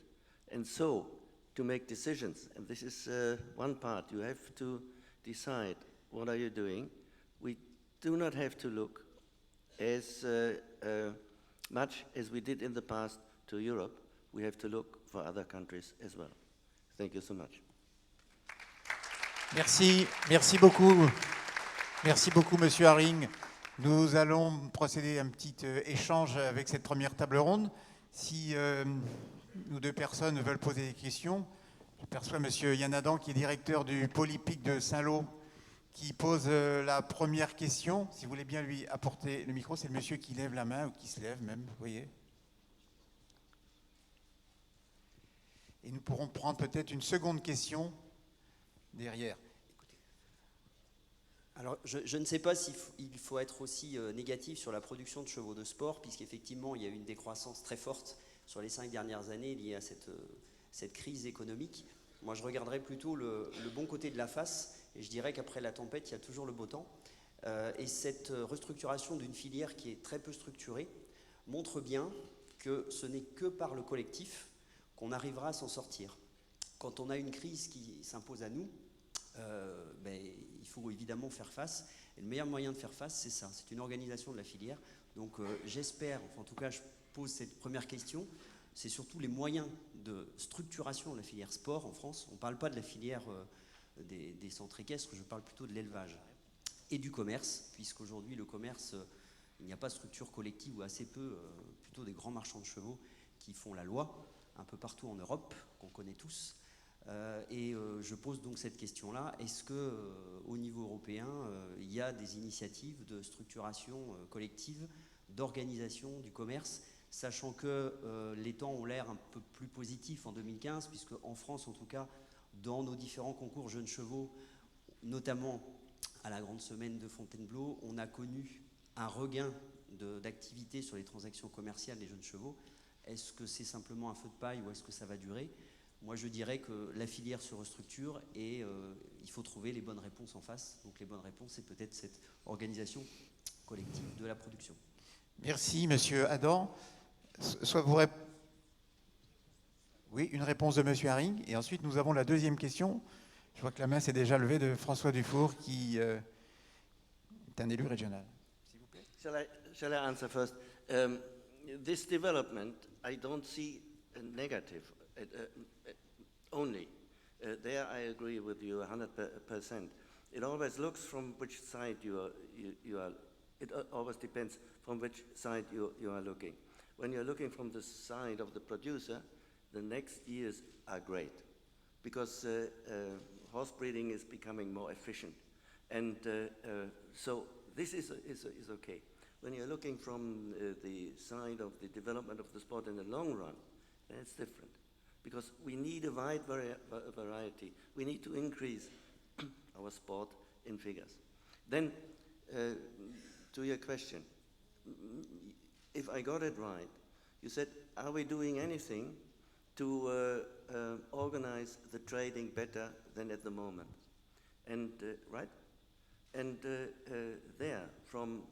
And so, to make decisions, and this is one part, you have to decide what are you doing. We do not have to look as much as we did in the past to Europe. We have to look for other countries as well. Thank you so much. Merci beaucoup. Merci beaucoup, Monsieur Haring. Nous allons procéder à un petit échange avec cette première table ronde. Si nous deux personnes veulent poser des questions, je perçois Monsieur Yann Adam, qui est directeur du pôle hippique de Saint-Lô, qui pose la première question. Si vous voulez bien lui apporter le micro, c'est le monsieur qui lève la main, ou qui se lève même, vous voyez. Et nous pourrons prendre peut-être une seconde question derrière. Alors, je ne sais pas s'il faut être aussi négatif sur la production de chevaux de sport, puisqu'effectivement, il y a eu une décroissance très forte sur les 5 dernières années liée à cette crise économique. Moi, je regarderais plutôt le bon côté de la face, et je dirais qu'après la tempête, il y a toujours le beau temps. Et cette restructuration d'une filière qui est très peu structurée montre bien que ce n'est que par le collectif qu'on arrivera à s'en sortir. Quand on a une crise qui s'impose à nous, il faut évidemment faire face. Et le meilleur moyen de faire face, c'est ça, c'est une organisation de la filière. Donc j'espère, enfin, en tout cas je pose cette première question, c'est surtout les moyens de structuration de la filière sport en France. On ne parle pas de la filière des centres équestres, je parle plutôt de l'élevage et du commerce, puisqu'aujourd'hui le commerce, il n'y a pas de structure collective ou assez peu, plutôt des grands marchands de chevaux qui font la loi un peu partout en Europe, qu'on connaît tous. Je pose donc cette question-là, est-ce qu'au niveau européen, il y a des initiatives de structuration collective, d'organisation du commerce, sachant que les temps ont l'air un peu plus positifs en 2015, puisque en France, en tout cas, dans nos différents concours jeunes chevaux, notamment à la grande semaine de Fontainebleau, on a connu un regain d'activité sur les transactions commerciales des jeunes chevaux. Est-ce que c'est simplement un feu de paille ou est-ce que ça va durer ? Moi, je dirais que la filière se restructure et il faut trouver les bonnes réponses en face. Donc les bonnes réponses, c'est peut-être cette organisation collective de la production. Merci, Monsieur Adam. Oui, une réponse de Monsieur Haring. Et ensuite, nous avons la deuxième question. Je vois que la main s'est déjà levée de François Dufour, qui est un élu régional. S'il vous plaît. Shall I answer first? This development, I don't see a negative only. There I agree with you 100%. It always looks from which side you are. It always depends from which side you are looking. When you're looking from the side of the producer, the next years are great because horse breeding is becoming more efficient, and so this is okay. When you're looking from the side of the development of the sport in the long run, then it's different. Because we need a wide variety. We need to increase our sport in figures. Then, to your question, if I got it right, you said, are we doing anything to organize the trading better than at the moment? And, right? And there, from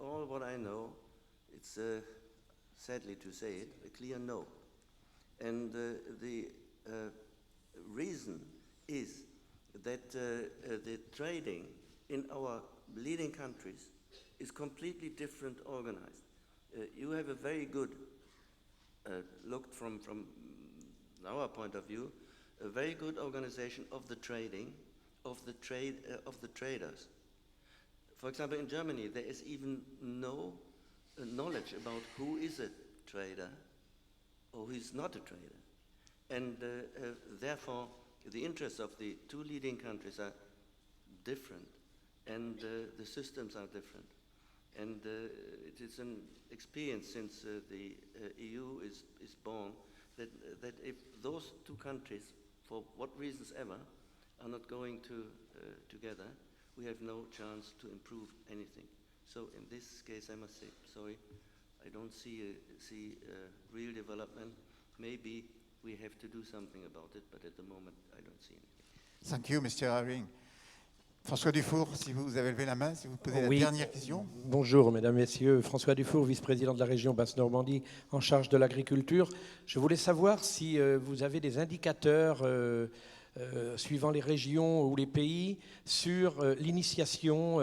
all what I know, it's sadly to say it, a clear no. And the reason is that the trading in our leading countries is completely different organized. You have a very good, looked from our point of view, a very good organization of the trading, of the traders. For example, in Germany, there is even no knowledge about who is a trader or who is not a trader. And therefore, the interests of the two leading countries are different, and the systems are different. And it is an experience since the EU is born that if those two countries, for what reasons ever, are not going together, we have no chance to improve anything. So in this case, I must say, sorry, I don't see real development. Maybe we have to do something about it, but at the moment, I don't see anything. Thank you, Mr. Haring. François Dufour, si vous avez levé la main, si vous posez Oui. la dernière question. Bonjour, mesdames, messieurs. François Dufour, vice-président de la région Basse-Normandie, en charge de l'agriculture. Je voulais savoir si vous avez des indicateurs suivant les régions ou les pays, sur l'initiation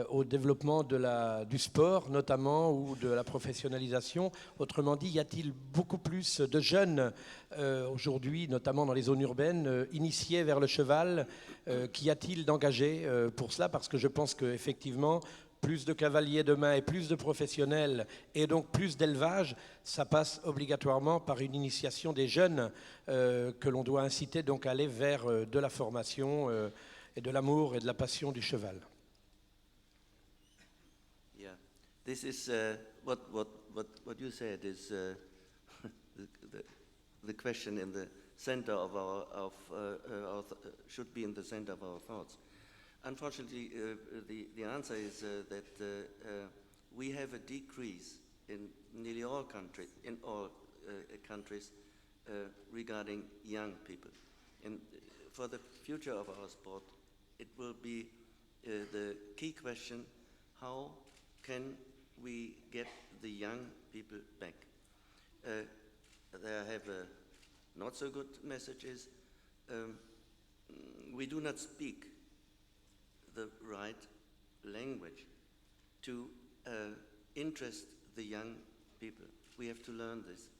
au développement du sport notamment, ou de la professionnalisation. Autrement dit, y a-t-il beaucoup plus de jeunes aujourd'hui, notamment dans les zones urbaines, initiés vers le cheval? Qu'y a-t-il d'engagé pour cela? Parce que je pense qu'effectivement, plus de cavaliers demain et plus de professionnels, et donc plus d'élevage, ça passe obligatoirement par une initiation des jeunes que l'on doit inciter donc à aller vers de la formation et de l'amour et de la passion du cheval. Yeah, this is what you said is the question in the center of should be in the center of our thoughts. Unfortunately, the answer is that we have a decrease in nearly all countries, regarding young people. And for the future of our sport, it will be the key question: how can we get the young people back? There have not so good messages. We do not speak the right language to interest the young people. We have to learn this,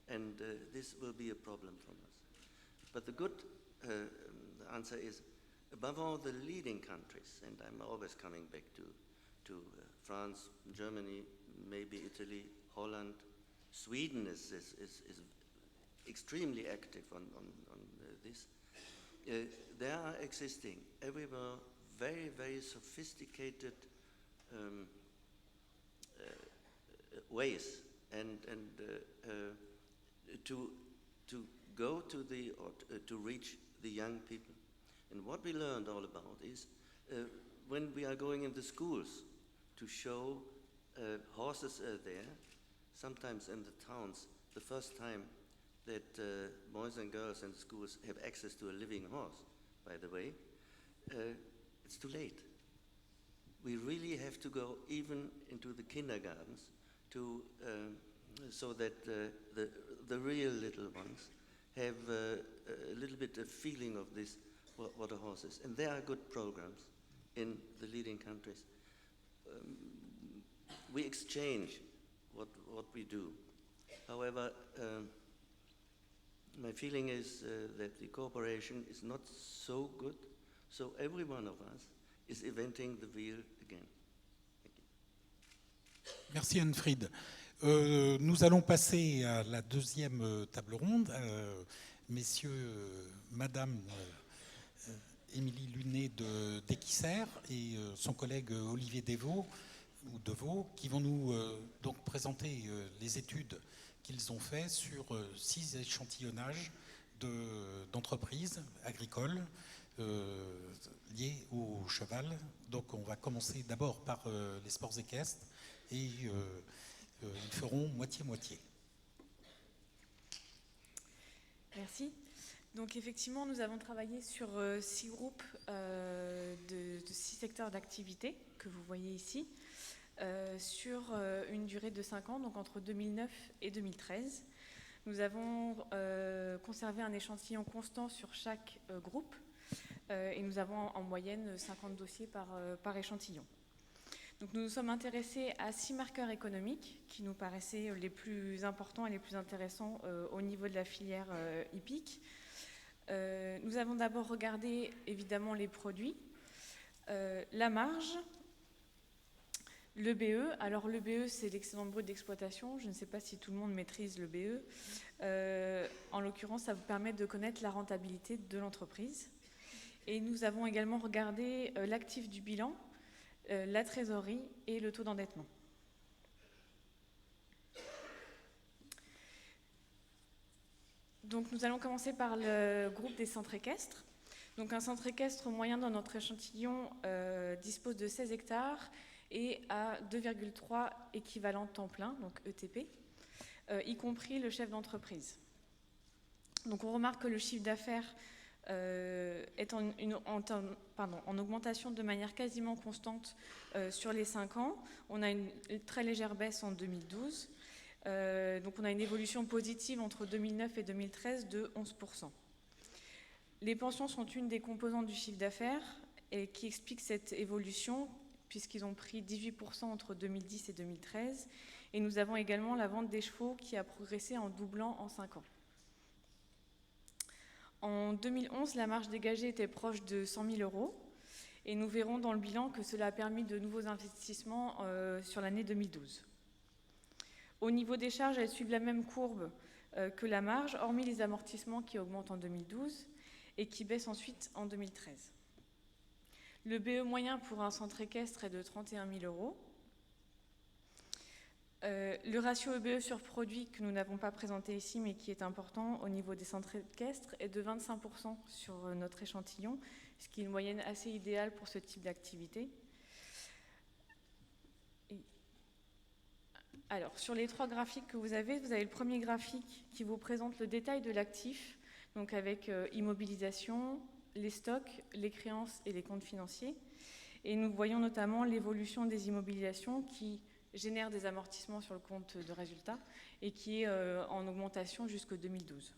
and this will be a problem for us. But the good answer is, above all, the leading countries, and I'm always coming back to France, Germany, maybe Italy, Holland, Sweden is extremely active on this. There are existing everywhere very, very sophisticated ways and to go to to reach the young people. And what we learned all about is when we are going in the schools to show horses there, sometimes in the towns, the first time that boys and girls in schools have access to a living horse, by the way, it's too late. We really have to go even into the kindergartens to so that the real little ones have a little bit of feeling of this, what a horse is. And there are good programs in the leading countries. We exchange what we do. However, my feeling is that the cooperation is not so good. So every one of us is inventing the wheel again. Thank you. Merci Anne-Fried. Nous allons passer à la deuxième table ronde. Messieurs, Madame Émilie Lunet d'Equisser et son collègue Olivier Deveau, qui vont nous donc présenter les études qu'ils ont faites sur 6 échantillonnages d'entreprises agricoles liés au cheval. Donc on va commencer d'abord par les sports équestres et ils feront moitié-moitié. Merci. Donc effectivement, nous avons travaillé sur 6 groupes de 6 secteurs d'activité que vous voyez ici, sur une durée de 5 ans, donc entre 2009 et 2013. Nous avons conservé un échantillon constant sur chaque groupe et nous avons en moyenne 50 dossiers par échantillon. Donc nous nous sommes intéressés à 6 marqueurs économiques qui nous paraissaient les plus importants et les plus intéressants au niveau de la filière hippique. Nous avons d'abord regardé évidemment les produits, la marge, le BE. Alors le BE, c'est l'excédent brut d'exploitation. Je ne sais pas si tout le monde maîtrise le BE. En l'occurrence, ça vous permet de connaître la rentabilité de l'entreprise. Et nous avons également regardé l'actif du bilan, la trésorerie et le taux d'endettement. Donc nous allons commencer par le groupe des centres équestres. Donc un centre équestre moyen dans notre échantillon dispose de 16 hectares et à 2,3 équivalents temps plein, donc ETP, y compris le chef d'entreprise. Donc on remarque que le chiffre d'affaires est en augmentation de manière quasiment constante sur les 5 ans. On a une très légère baisse en 2012. Donc on a une évolution positive entre 2009 et 2013 de 11%. Les pensions sont une des composantes du chiffre d'affaires et qui explique cette évolution, puisqu'ils ont pris 18% entre 2010 et 2013. Et nous avons également la vente des chevaux qui a progressé en doublant en 5 ans. En 2011, la marge dégagée était proche de 100 000 euros. Et nous verrons dans le bilan que cela a permis de nouveaux investissements sur l'année 2012. Au niveau des charges, elles suivent la même courbe que la marge, hormis les amortissements qui augmentent en 2012 et qui baissent ensuite en 2013. Le BE moyen pour un centre équestre est de 31 000 euros. Le ratio EBE sur produit que nous n'avons pas présenté ici, mais qui est important au niveau des centres équestres, est de 25% sur notre échantillon, ce qui est une moyenne assez idéale pour ce type d'activité. Alors, sur les 3 graphiques que vous avez le premier graphique qui vous présente le détail de l'actif, donc avec immobilisation, les stocks, les créances et les comptes financiers. Et nous voyons notamment l'évolution des immobilisations qui génèrent des amortissements sur le compte de résultat et qui est en augmentation jusqu'en 2012.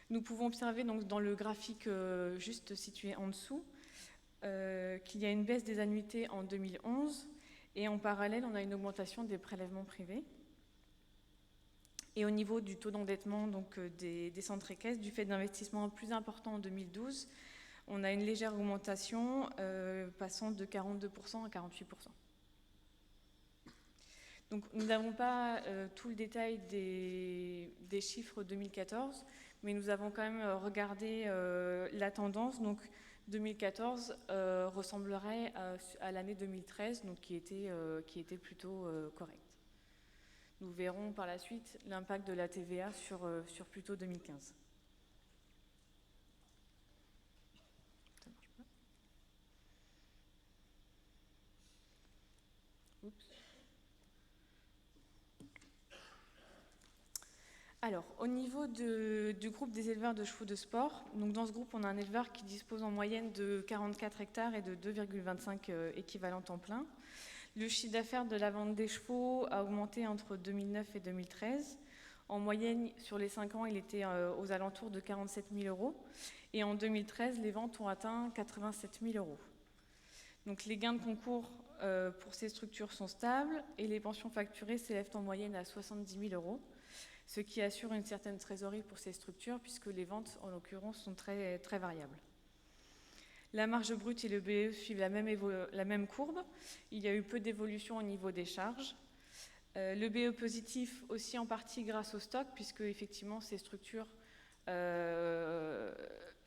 Nous pouvons observer donc dans le graphique juste situé en dessous qu'il y a une baisse des annuités en 2011 et en parallèle on a une augmentation des prélèvements privés. Et au niveau du taux d'endettement donc, des centres équestres, du fait d'investissements plus importants en 2012, on a une légère augmentation passant de 42% à 48%. Donc, nous n'avons pas tout le détail des chiffres 2014, mais nous avons quand même regardé la tendance. Donc 2014 ressemblerait à l'année 2013, donc qui était plutôt correcte. Nous verrons par la suite l'impact de la TVA sur plutôt 2015. Oups. Alors, au niveau du groupe des éleveurs de chevaux de sport, donc dans ce groupe, on a un éleveur qui dispose en moyenne de 44 hectares et de 2,25 équivalents temps plein. Le chiffre d'affaires de la vente des chevaux a augmenté entre 2009 et 2013. En moyenne, sur les 5 ans, il était aux alentours de 47 000 euros. Et en 2013, les ventes ont atteint 87 000 euros. Donc les gains de concours pour ces structures sont stables et les pensions facturées s'élèvent en moyenne à 70 000 euros, ce qui assure une certaine trésorerie pour ces structures puisque les ventes, en l'occurrence, sont très, très variables. La marge brute et le BE suivent la même courbe. Il y a eu peu d'évolution au niveau des charges. Le BE positif aussi en partie grâce au stock, puisque effectivement ces structures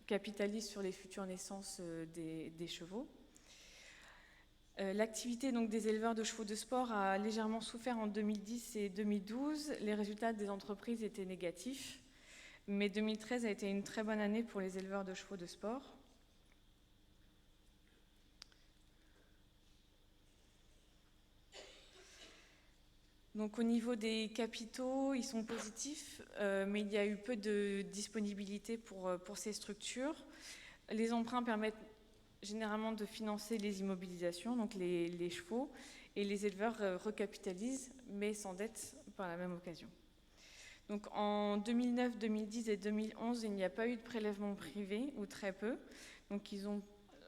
capitalisent sur les futures naissances des chevaux. L'activité donc, des éleveurs de chevaux de sport a légèrement souffert en 2010 et 2012. Les résultats des entreprises étaient négatifs, mais 2013 a été une très bonne année pour les éleveurs de chevaux de sport. Donc au niveau des capitaux, ils sont positifs, mais il y a eu peu de disponibilité pour ces structures. Les emprunts permettent généralement de financer les immobilisations, donc les chevaux, et les éleveurs recapitalisent, mais s'endettent par la même occasion. Donc en 2009, 2010 et 2011, il n'y a pas eu de prélèvement privé, ou très peu. Donc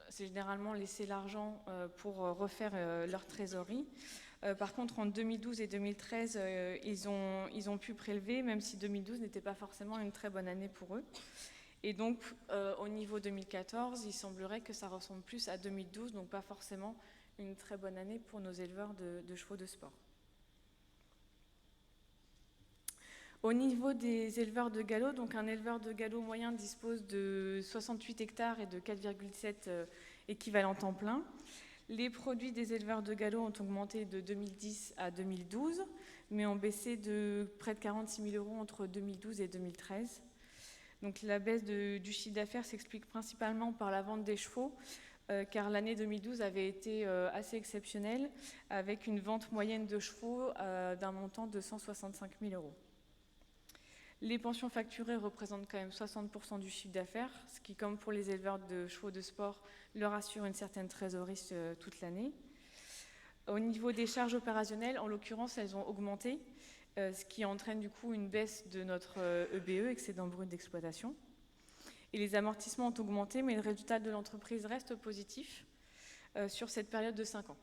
c'est généralement laissé l'argent pour refaire leur trésorerie. Par contre, en 2012 et 2013, ils ont pu prélever, même si 2012 n'était pas forcément une très bonne année pour eux. Et donc, au niveau 2014, il semblerait que ça ressemble plus à 2012, donc pas forcément une très bonne année pour nos éleveurs de chevaux de sport. Au niveau des éleveurs de galop, donc un éleveur de galop moyen dispose de 68 hectares et de 4,7 équivalents temps plein. Les produits des éleveurs de galop ont augmenté de 2010 à 2012, mais ont baissé de près de 46 000 euros entre 2012 et 2013. Donc la baisse du chiffre d'affaires s'explique principalement par la vente des chevaux, car l'année 2012 avait été assez exceptionnelle, avec une vente moyenne de chevaux d'un montant de 165 000 euros. Les pensions facturées représentent quand même 60% du chiffre d'affaires, ce qui, comme pour les éleveurs de chevaux de sport, leur assure une certaine trésorerie toute l'année. Au niveau des charges opérationnelles, en l'occurrence, elles ont augmenté, ce qui entraîne du coup une baisse de notre EBE, excédent brut d'exploitation. et les amortissements ont augmenté, mais le résultat de l'entreprise reste positif sur cette période de 5 ans.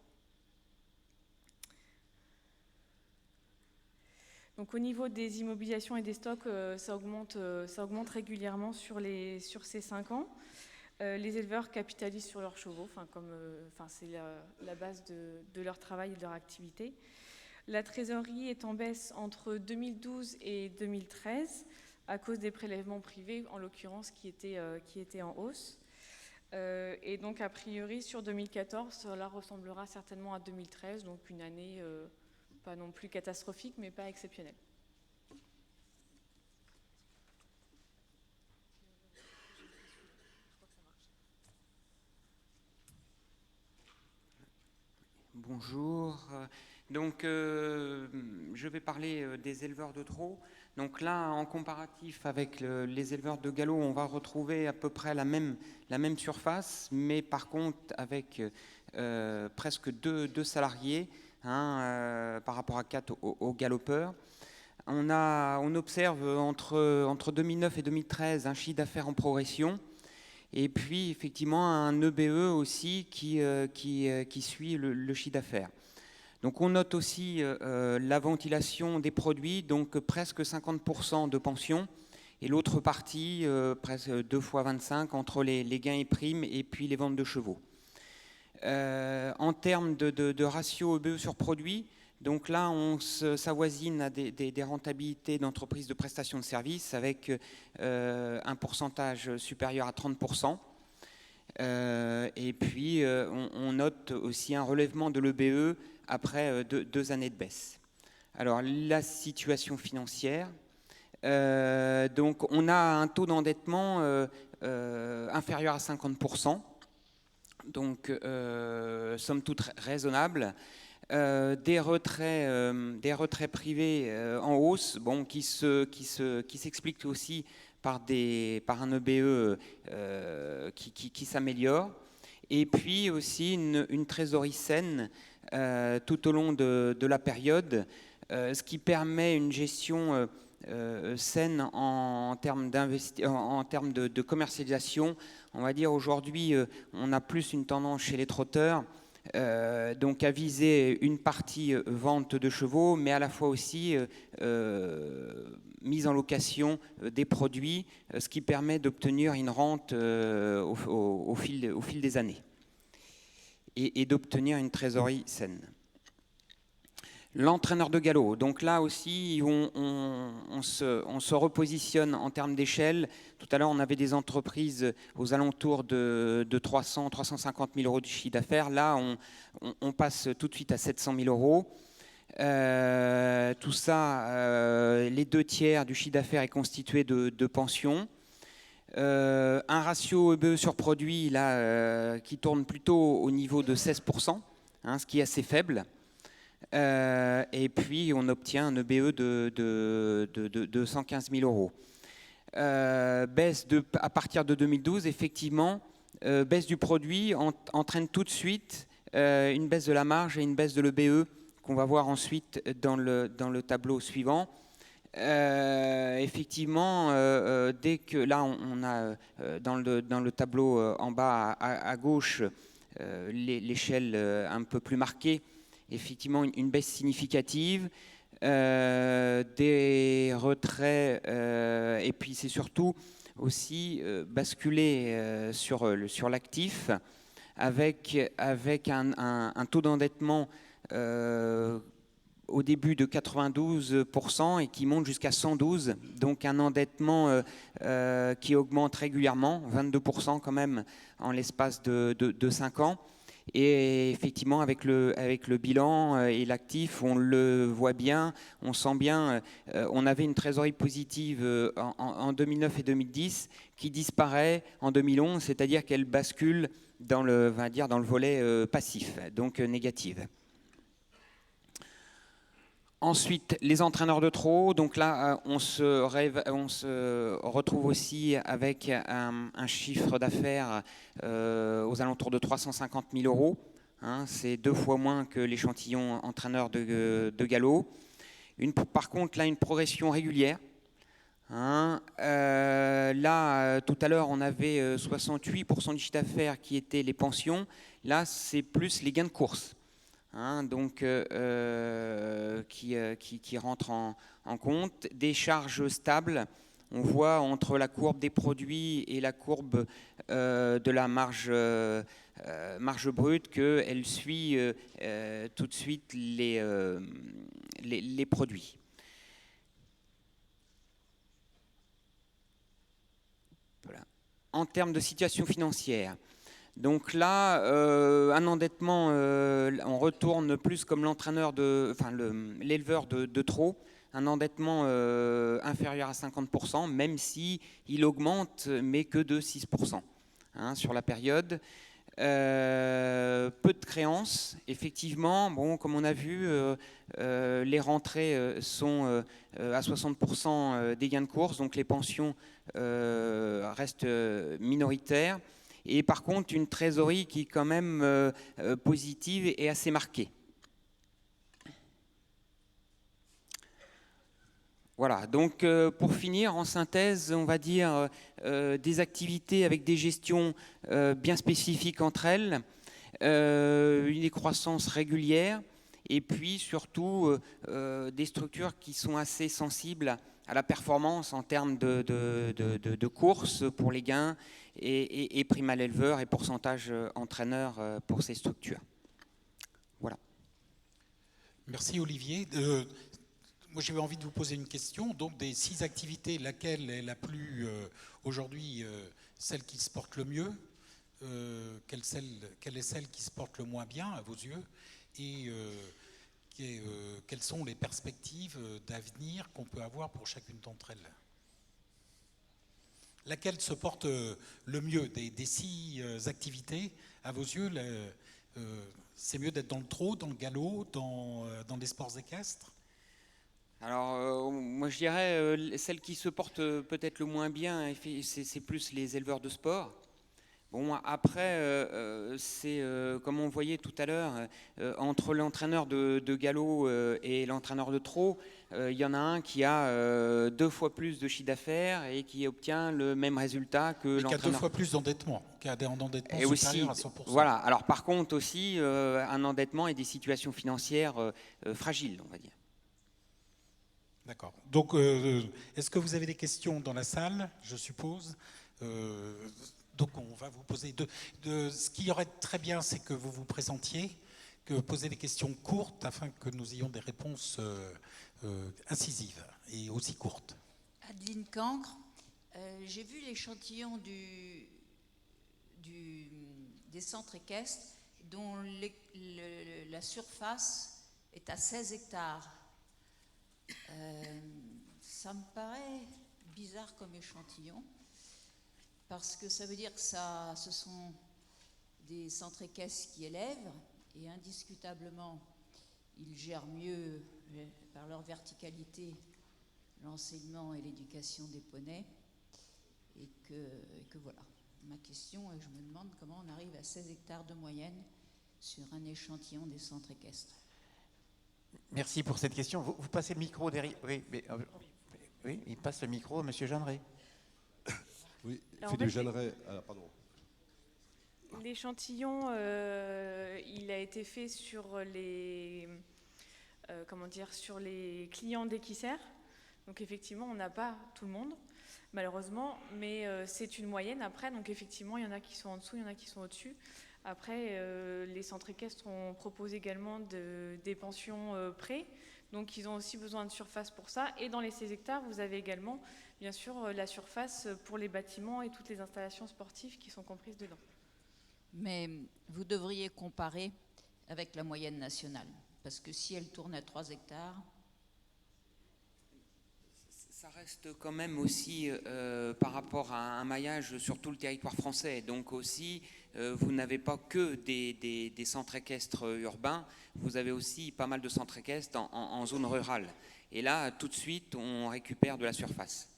Donc au niveau des immobilisations et des stocks, ça augmente régulièrement sur ces 5 ans. Les éleveurs capitalisent sur leurs chevaux, c'est la base de leur travail et de leur activité. La trésorerie est en baisse entre 2012 et 2013 à cause des prélèvements privés, en l'occurrence, qui étaient en hausse. Et donc, a priori, sur 2014, cela ressemblera certainement à 2013, donc une année pas non plus catastrophique, mais pas exceptionnelle. Bonjour. Donc, je vais parler des éleveurs de trot. Donc là, en comparatif avec les éleveurs de galop, on va retrouver à peu près la même surface, mais par contre avec presque deux salariés par rapport à 4 aux galopeurs. On observe entre 2009 et 2013 un chiffre d'affaires en progression. Et puis, effectivement, un EBE aussi qui suit le chiffre d'affaires. Donc, on note aussi la ventilation des produits, donc presque 50% de pension, et l'autre partie, presque 2 fois 25, entre les gains et primes et puis les ventes de chevaux. En termes de ratio EBE sur produit, donc là, on s'avoisine à des rentabilités d'entreprises de prestation de services avec un pourcentage supérieur à 30%. Et puis, on note aussi un relèvement de l'EBE après 2 années de baisse. Alors, la situation financière. Donc, on a un taux d'endettement inférieur à 50%. Donc, somme toute raisonnable. Des retraits privés en hausse, qui s'expliquent aussi par un EBE qui s'améliore, et puis aussi une trésorerie saine tout au long de la période, ce qui permet une gestion saine en termes de commercialisation. On va dire aujourd'hui, on a plus une tendance chez les trotteurs, donc à viser une partie vente de chevaux, mais à la fois aussi mise en location des produits, ce qui permet d'obtenir une rente au fil des années et d'obtenir une trésorerie saine. L'entraîneur de galop, donc là aussi on se repositionne en termes d'échelle. Tout à l'heure on avait des entreprises aux alentours de 300-350 000 euros de chiffre d'affaires. Là on passe tout de suite à 700 000 euros. Tout ça, les 2 tiers du chiffre d'affaires est constitué de pensions. Un ratio EBE sur produit là, qui tourne plutôt au niveau de 16%, ce qui est assez faible. Et puis on obtient un EBE de 115 000 euros. Baisse à partir de 2012, effectivement, baisse du produit entraîne tout de suite une baisse de la marge et une baisse de l'EBE qu'on va voir ensuite dans le tableau suivant. Effectivement, dès que là on a dans le tableau en bas à gauche l'échelle un peu plus marquée, effectivement une baisse significative, des retraits, et puis c'est surtout aussi basculer sur l'actif avec un taux d'endettement au début de 92% et qui monte jusqu'à 112%, donc un endettement qui augmente régulièrement, 22% quand même en l'espace de 5 ans. Et effectivement, avec le bilan et l'actif, on le voit bien, on sent bien, on avait une trésorerie positive en 2009 et 2010 qui disparaît en 2011, c'est-à-dire qu'elle bascule dans le volet passif, donc négative. Ensuite, les entraîneurs de trot. Donc là, on se retrouve aussi avec un chiffre d'affaires aux alentours de 350 000 euros. C'est 2 fois moins que l'échantillon entraîneur de galop. Par contre, là, une progression régulière. Hein. Là, tout à l'heure, on avait 68% du chiffre d'affaires qui étaient les pensions. Là, c'est plus les gains de course, hein, donc qui rentrent en compte. Des charges stables. On voit entre la courbe des produits et la courbe de la marge brute qu'elle suit tout de suite les produits. Voilà. En termes de situation financière, donc là, un endettement, on retourne plus comme l'entraîneur l'éleveur de trot, un endettement inférieur à 50%, même si il augmente, mais que de 6%, hein, sur la période. Peu de créances, effectivement. Bon, comme on a vu, les rentrées sont à 60% des gains de course, donc les pensions restent minoritaires. Et par contre, une trésorerie qui est quand même positive et assez marquée. Voilà, donc pour finir, en synthèse, on va dire des activités avec des gestions bien spécifiques entre elles, une décroissance régulière, et puis surtout des structures qui sont assez sensibles à la performance en termes de courses pour les gains, et prime à l'éleveur et pourcentage entraîneur pour ces structures. Voilà. Merci Olivier. Moi, j'avais envie de vous poser une question. Donc, des 6 activités, laquelle est la plus, aujourd'hui, celle qui se porte le mieux? Quelle est celle qui se porte le moins bien, à vos yeux? Et quelles sont les perspectives d'avenir qu'on peut avoir pour chacune d'entre elles? Laquelle se porte le mieux des 6 activités, à vos yeux? C'est mieux d'être dans le trot, dans le galop, dans les sports équestres? Alors, moi je dirais celle qui se porte peut-être le moins bien, c'est plus les éleveurs de sport. Bon, après, c'est comme on voyait tout à l'heure, entre l'entraîneur de galop et l'entraîneur de trot, il y en a un qui a 2 fois plus de chiffre d'affaires et qui obtient le même résultat que l'entraîneur. Qui a 2 fois plus d'endettement, qui a un endettement supérieur à 100%. Voilà, alors par contre aussi, un endettement et des situations financières fragiles, on va dire. D'accord. Donc, est-ce que vous avez des questions dans la salle, je suppose? Donc, on va vous poser ce qui aurait très bien, c'est que vous vous présentiez, que vous posez des questions courtes afin que nous ayons des réponses incisives et aussi courtes. Adeline Cancre, j'ai vu l'échantillon des centres équestres dont la surface est à 16 hectares. Ça me paraît bizarre comme échantillon, parce que ça veut dire que ce sont des centres équestres qui élèvent, et indiscutablement, ils gèrent mieux, par leur verticalité, l'enseignement et l'éducation des poneys, et que voilà. Ma question est, je me demande comment on arrive à 16 hectares de moyenne sur un échantillon des centres équestres. Merci pour cette question. Vous passez le micro derrière. Oui, il passe le micro, Monsieur Jeanneret. Oui, Philippe Jeanneret. Pardon. L'échantillon, il a été fait sur les clients d'Équisser. Donc effectivement, on n'a pas tout le monde, malheureusement, mais c'est une moyenne après. Donc effectivement, il y en a qui sont en dessous, il y en a qui sont au-dessus. Après, les centres équestres proposent également des pensions prêts, donc ils ont aussi besoin de surface pour ça. Et dans les 16 hectares, vous avez également, bien sûr, la surface pour les bâtiments et toutes les installations sportives qui sont comprises dedans. Mais vous devriez comparer avec la moyenne nationale, parce que si elle tourne à 3 hectares... Ça reste quand même aussi par rapport à un maillage sur tout le territoire français. Donc aussi, vous n'avez pas que des centres équestres urbains, vous avez aussi pas mal de centres équestres en zone rurale. Et là, tout de suite, on récupère de la surface.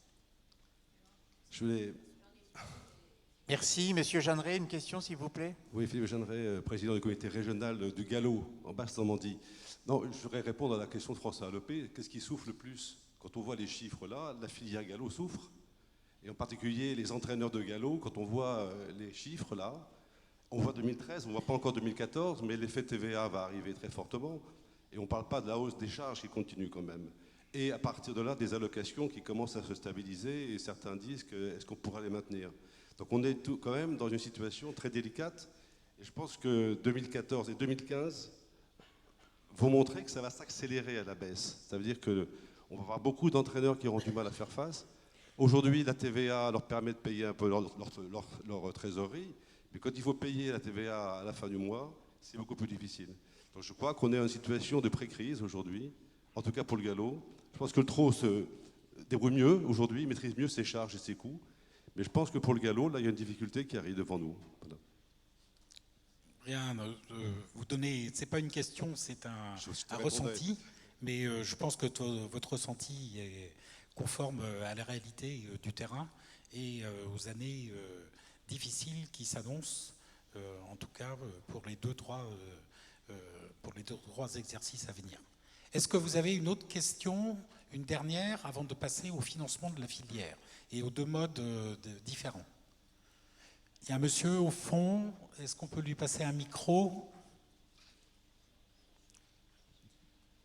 Merci. Monsieur Jeanneret, une question s'il vous plaît. Oui, Philippe Jeanneret, président du comité régional du galop en Basse-Normandie. Non, je voudrais répondre à la question de François Allopé. Qu'est-ce qui souffle le plus quand Quand on voit les chiffres là, la filière galop souffre. Et en particulier les entraîneurs de galop, quand on voit les chiffres là, on voit 2013, on ne voit pas encore 2014, mais l'effet TVA va arriver très fortement. Et on ne parle pas de la hausse des charges qui continue quand même. Et à partir de là, des allocations qui commencent à se stabiliser, et certains disent est-ce qu'on pourra les maintenir. Donc on est quand même dans une situation très délicate. Et je pense que 2014 et 2015 vont montrer que ça va s'accélérer à la baisse. Ça veut dire qu'on va avoir beaucoup d'entraîneurs qui auront du mal à faire face. Aujourd'hui, la TVA leur permet de payer un peu leur trésorerie. Mais quand il faut payer la TVA à la fin du mois, c'est beaucoup plus difficile. Donc je crois qu'on est dans une situation de pré-crise aujourd'hui, en tout cas pour le galop. Je pense que le trot se débrouille mieux aujourd'hui, maîtrise mieux ses charges et ses coûts. Mais je pense que pour le galop, là, il y a une difficulté qui arrive devant nous. Voilà. Rien, vous donnez, c'est pas une question, c'est un ressenti, mais je pense que votre ressenti est conforme à la réalité du terrain et aux années difficiles qui s'annoncent, en tout cas pour les deux, trois exercices à venir. Est-ce que vous avez une autre question, une dernière, avant de passer au financement de la filière et aux deux modes différents? Il y a un monsieur au fond, est-ce qu'on peut lui passer un micro?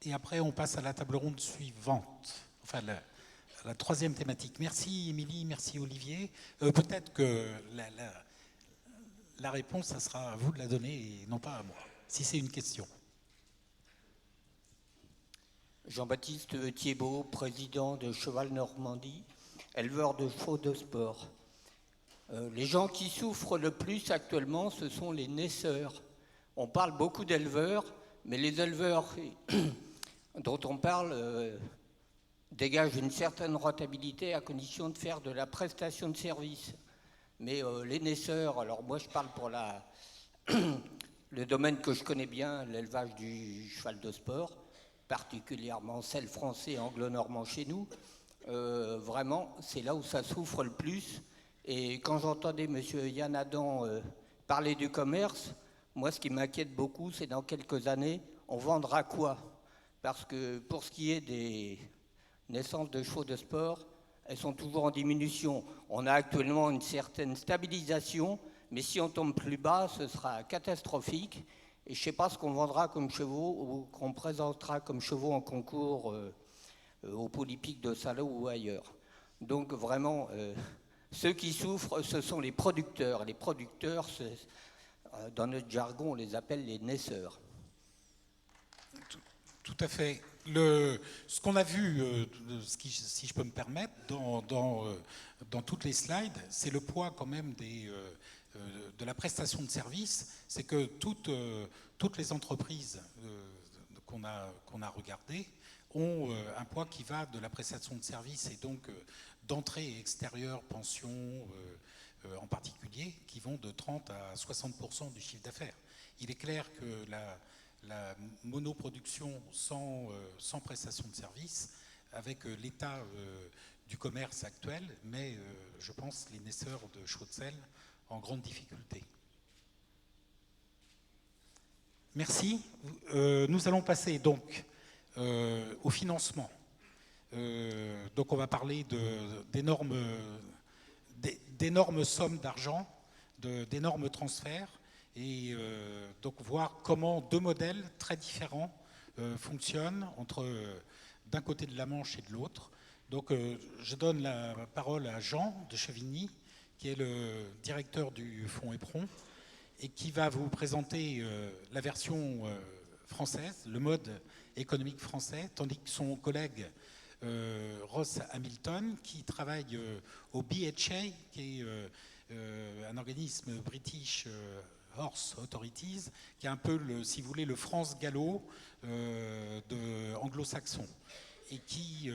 Et après, on passe à la table ronde suivante, enfin la troisième thématique. Merci Émilie, merci Olivier. Peut-être que la réponse, ça sera à vous de la donner et non pas à moi, si c'est une question. Jean-Baptiste Thiebaud, président de Cheval Normandie, éleveur de chevaux de sport. Les gens qui souffrent le plus actuellement, ce sont les naisseurs. On parle beaucoup d'éleveurs, mais les éleveurs dont on parle dégagent une certaine rentabilité à condition de faire de la prestation de service. Mais les naisseurs, alors moi je parle pour le domaine que je connais bien, l'élevage du cheval de sport, particulièrement celle français anglo-normand chez nous, vraiment c'est là où ça souffre le plus. Et quand j'entendais M. Yann Adam parler du commerce, moi ce qui m'inquiète beaucoup, c'est dans quelques années, on vendra quoi? Parce que pour ce qui est des naissances de chevaux de sport, elles sont toujours en diminution. On a actuellement une certaine stabilisation, mais si on tombe plus bas, ce sera catastrophique. Et je ne sais pas ce qu'on vendra comme chevaux ou qu'on présentera comme chevaux en concours au Pôle hippique de Salon ou ailleurs. Donc vraiment, ceux qui souffrent, ce sont les producteurs. Les producteurs, dans notre jargon, on les appelle les naisseurs. Tout à fait. Ce qu'on a vu, si je peux me permettre, dans toutes les slides, c'est le poids quand même de la prestation de service. C'est que toutes les entreprises qu'on a regardées ont un poids qui va de la prestation de service et donc d'entrée extérieure, pension en particulier, qui vont de 30 à 60% du chiffre d'affaires. Il est clair que la monoproduction sans prestation de service, avec l'état du commerce actuel, met, je pense, les naisseurs de chevaux de selle en grande difficulté. Merci. Nous allons passer donc au financement. Donc on va parler d'énormes sommes d'argent, d'énormes transferts, et donc voir comment deux modèles très différents fonctionnent entre d'un côté de la Manche et de l'autre. Donc je donne la parole à Jean de Chevigny, qui est le directeur du fonds Éperon, et qui va vous présenter la version française, le mode économique français, tandis que son collègue Ross Hamilton, qui travaille au BHA, qui est un organisme British Horse Authorities, qui est un peu, si vous voulez, le France Gallo anglo-saxon, et qui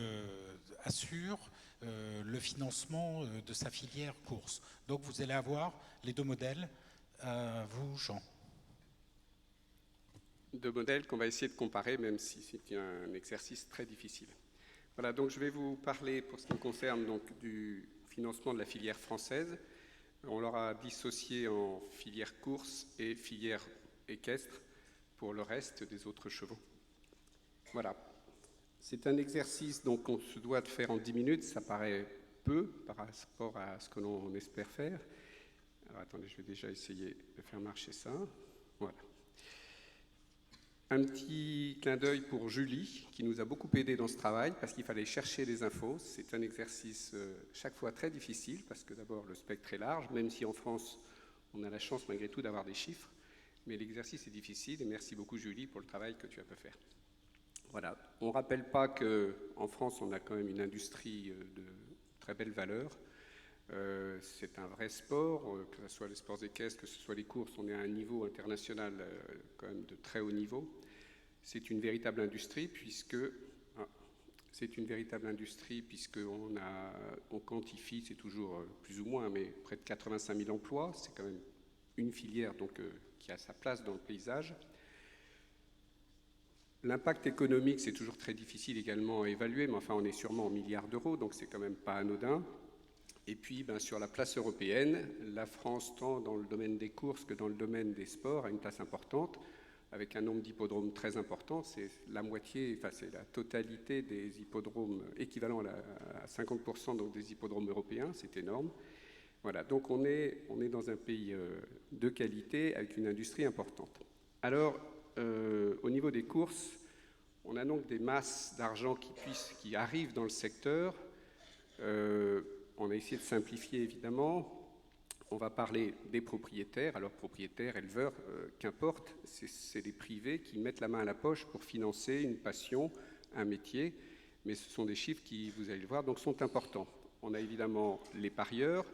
assure le financement de sa filière course. Donc vous allez avoir les deux modèles. Vous, Jean. Deux modèles qu'on va essayer de comparer, même si c'est un exercice très difficile. Voilà, donc je vais vous parler, pour ce qui me concerne, donc, du financement de la filière française. On l'aura dissocié en filière course et filière équestre pour le reste des autres chevaux. Voilà. C'est un exercice qu'on se doit de faire en 10 minutes. Ça paraît peu par rapport à ce que l'on espère faire. Alors attendez, je vais déjà essayer de faire marcher ça. Voilà. Un petit clin d'œil pour Julie, qui nous a beaucoup aidé dans ce travail, parce qu'il fallait chercher des infos. C'est un exercice chaque fois très difficile, parce que d'abord le spectre est large, même si en France, on a la chance malgré tout d'avoir des chiffres. Mais l'exercice est difficile, et merci beaucoup Julie pour le travail que tu as pu faire. Voilà. On ne rappelle pas qu'en France, on a quand même une industrie de très belle valeur. C'est un vrai sport, que ce soit les sports équestres, que ce soit les courses, on est à un niveau international quand même de très haut niveau. C'est une véritable industrie puisqu'on quantifie, c'est toujours plus ou moins, mais près de 85 000 emplois. C'est quand même une filière qui a sa place dans le paysage. L'impact économique, c'est toujours très difficile également à évaluer, mais enfin on est sûrement en milliards d'euros, donc c'est quand même pas anodin. Et puis sur la place européenne, la France, tant dans le domaine des courses que dans le domaine des sports, a une place importante, avec un nombre d'hippodromes très important. C'est la moitié, enfin c'est la totalité des hippodromes, équivalent à 50% donc des hippodromes européens, c'est énorme. Voilà, donc on est dans un pays de qualité avec une industrie importante. Alors, au niveau des courses, on a donc des masses d'argent qui arrivent dans le secteur. On a essayé de simplifier évidemment. On va parler des propriétaires. Alors propriétaires, éleveurs, qu'importe, c'est des privés qui mettent la main à la poche pour financer une passion, un métier. Mais ce sont des chiffres qui, vous allez le voir, donc sont importants. On a évidemment les parieurs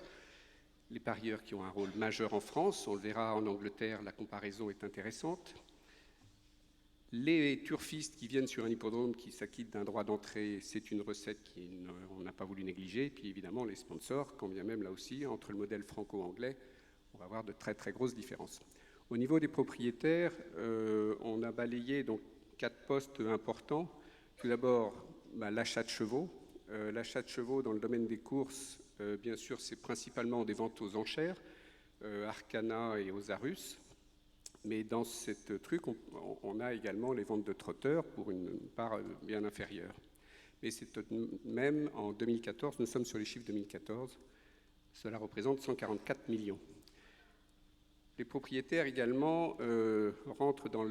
qui ont un rôle majeur en France. On le verra en Angleterre, la comparaison est intéressante. Les turfistes qui viennent sur un hippodrome, qui s'acquittent d'un droit d'entrée, c'est une recette qu'on n'a pas voulu négliger. Et puis évidemment les sponsors, quand bien même là aussi, entre le modèle franco-anglais, on va avoir de très très grosses différences. Au niveau des propriétaires, on a balayé donc 4 postes importants. Tout d'abord, l'achat de chevaux. L'achat de chevaux dans le domaine des courses, bien sûr, c'est principalement des ventes aux enchères, Arcana et aux Arus. Mais dans ce truc, on a également les ventes de trotteurs pour une part bien inférieure. Mais c'est même en 2014, nous sommes sur les chiffres 2014, cela représente 144 millions. Les propriétaires également rentrent dans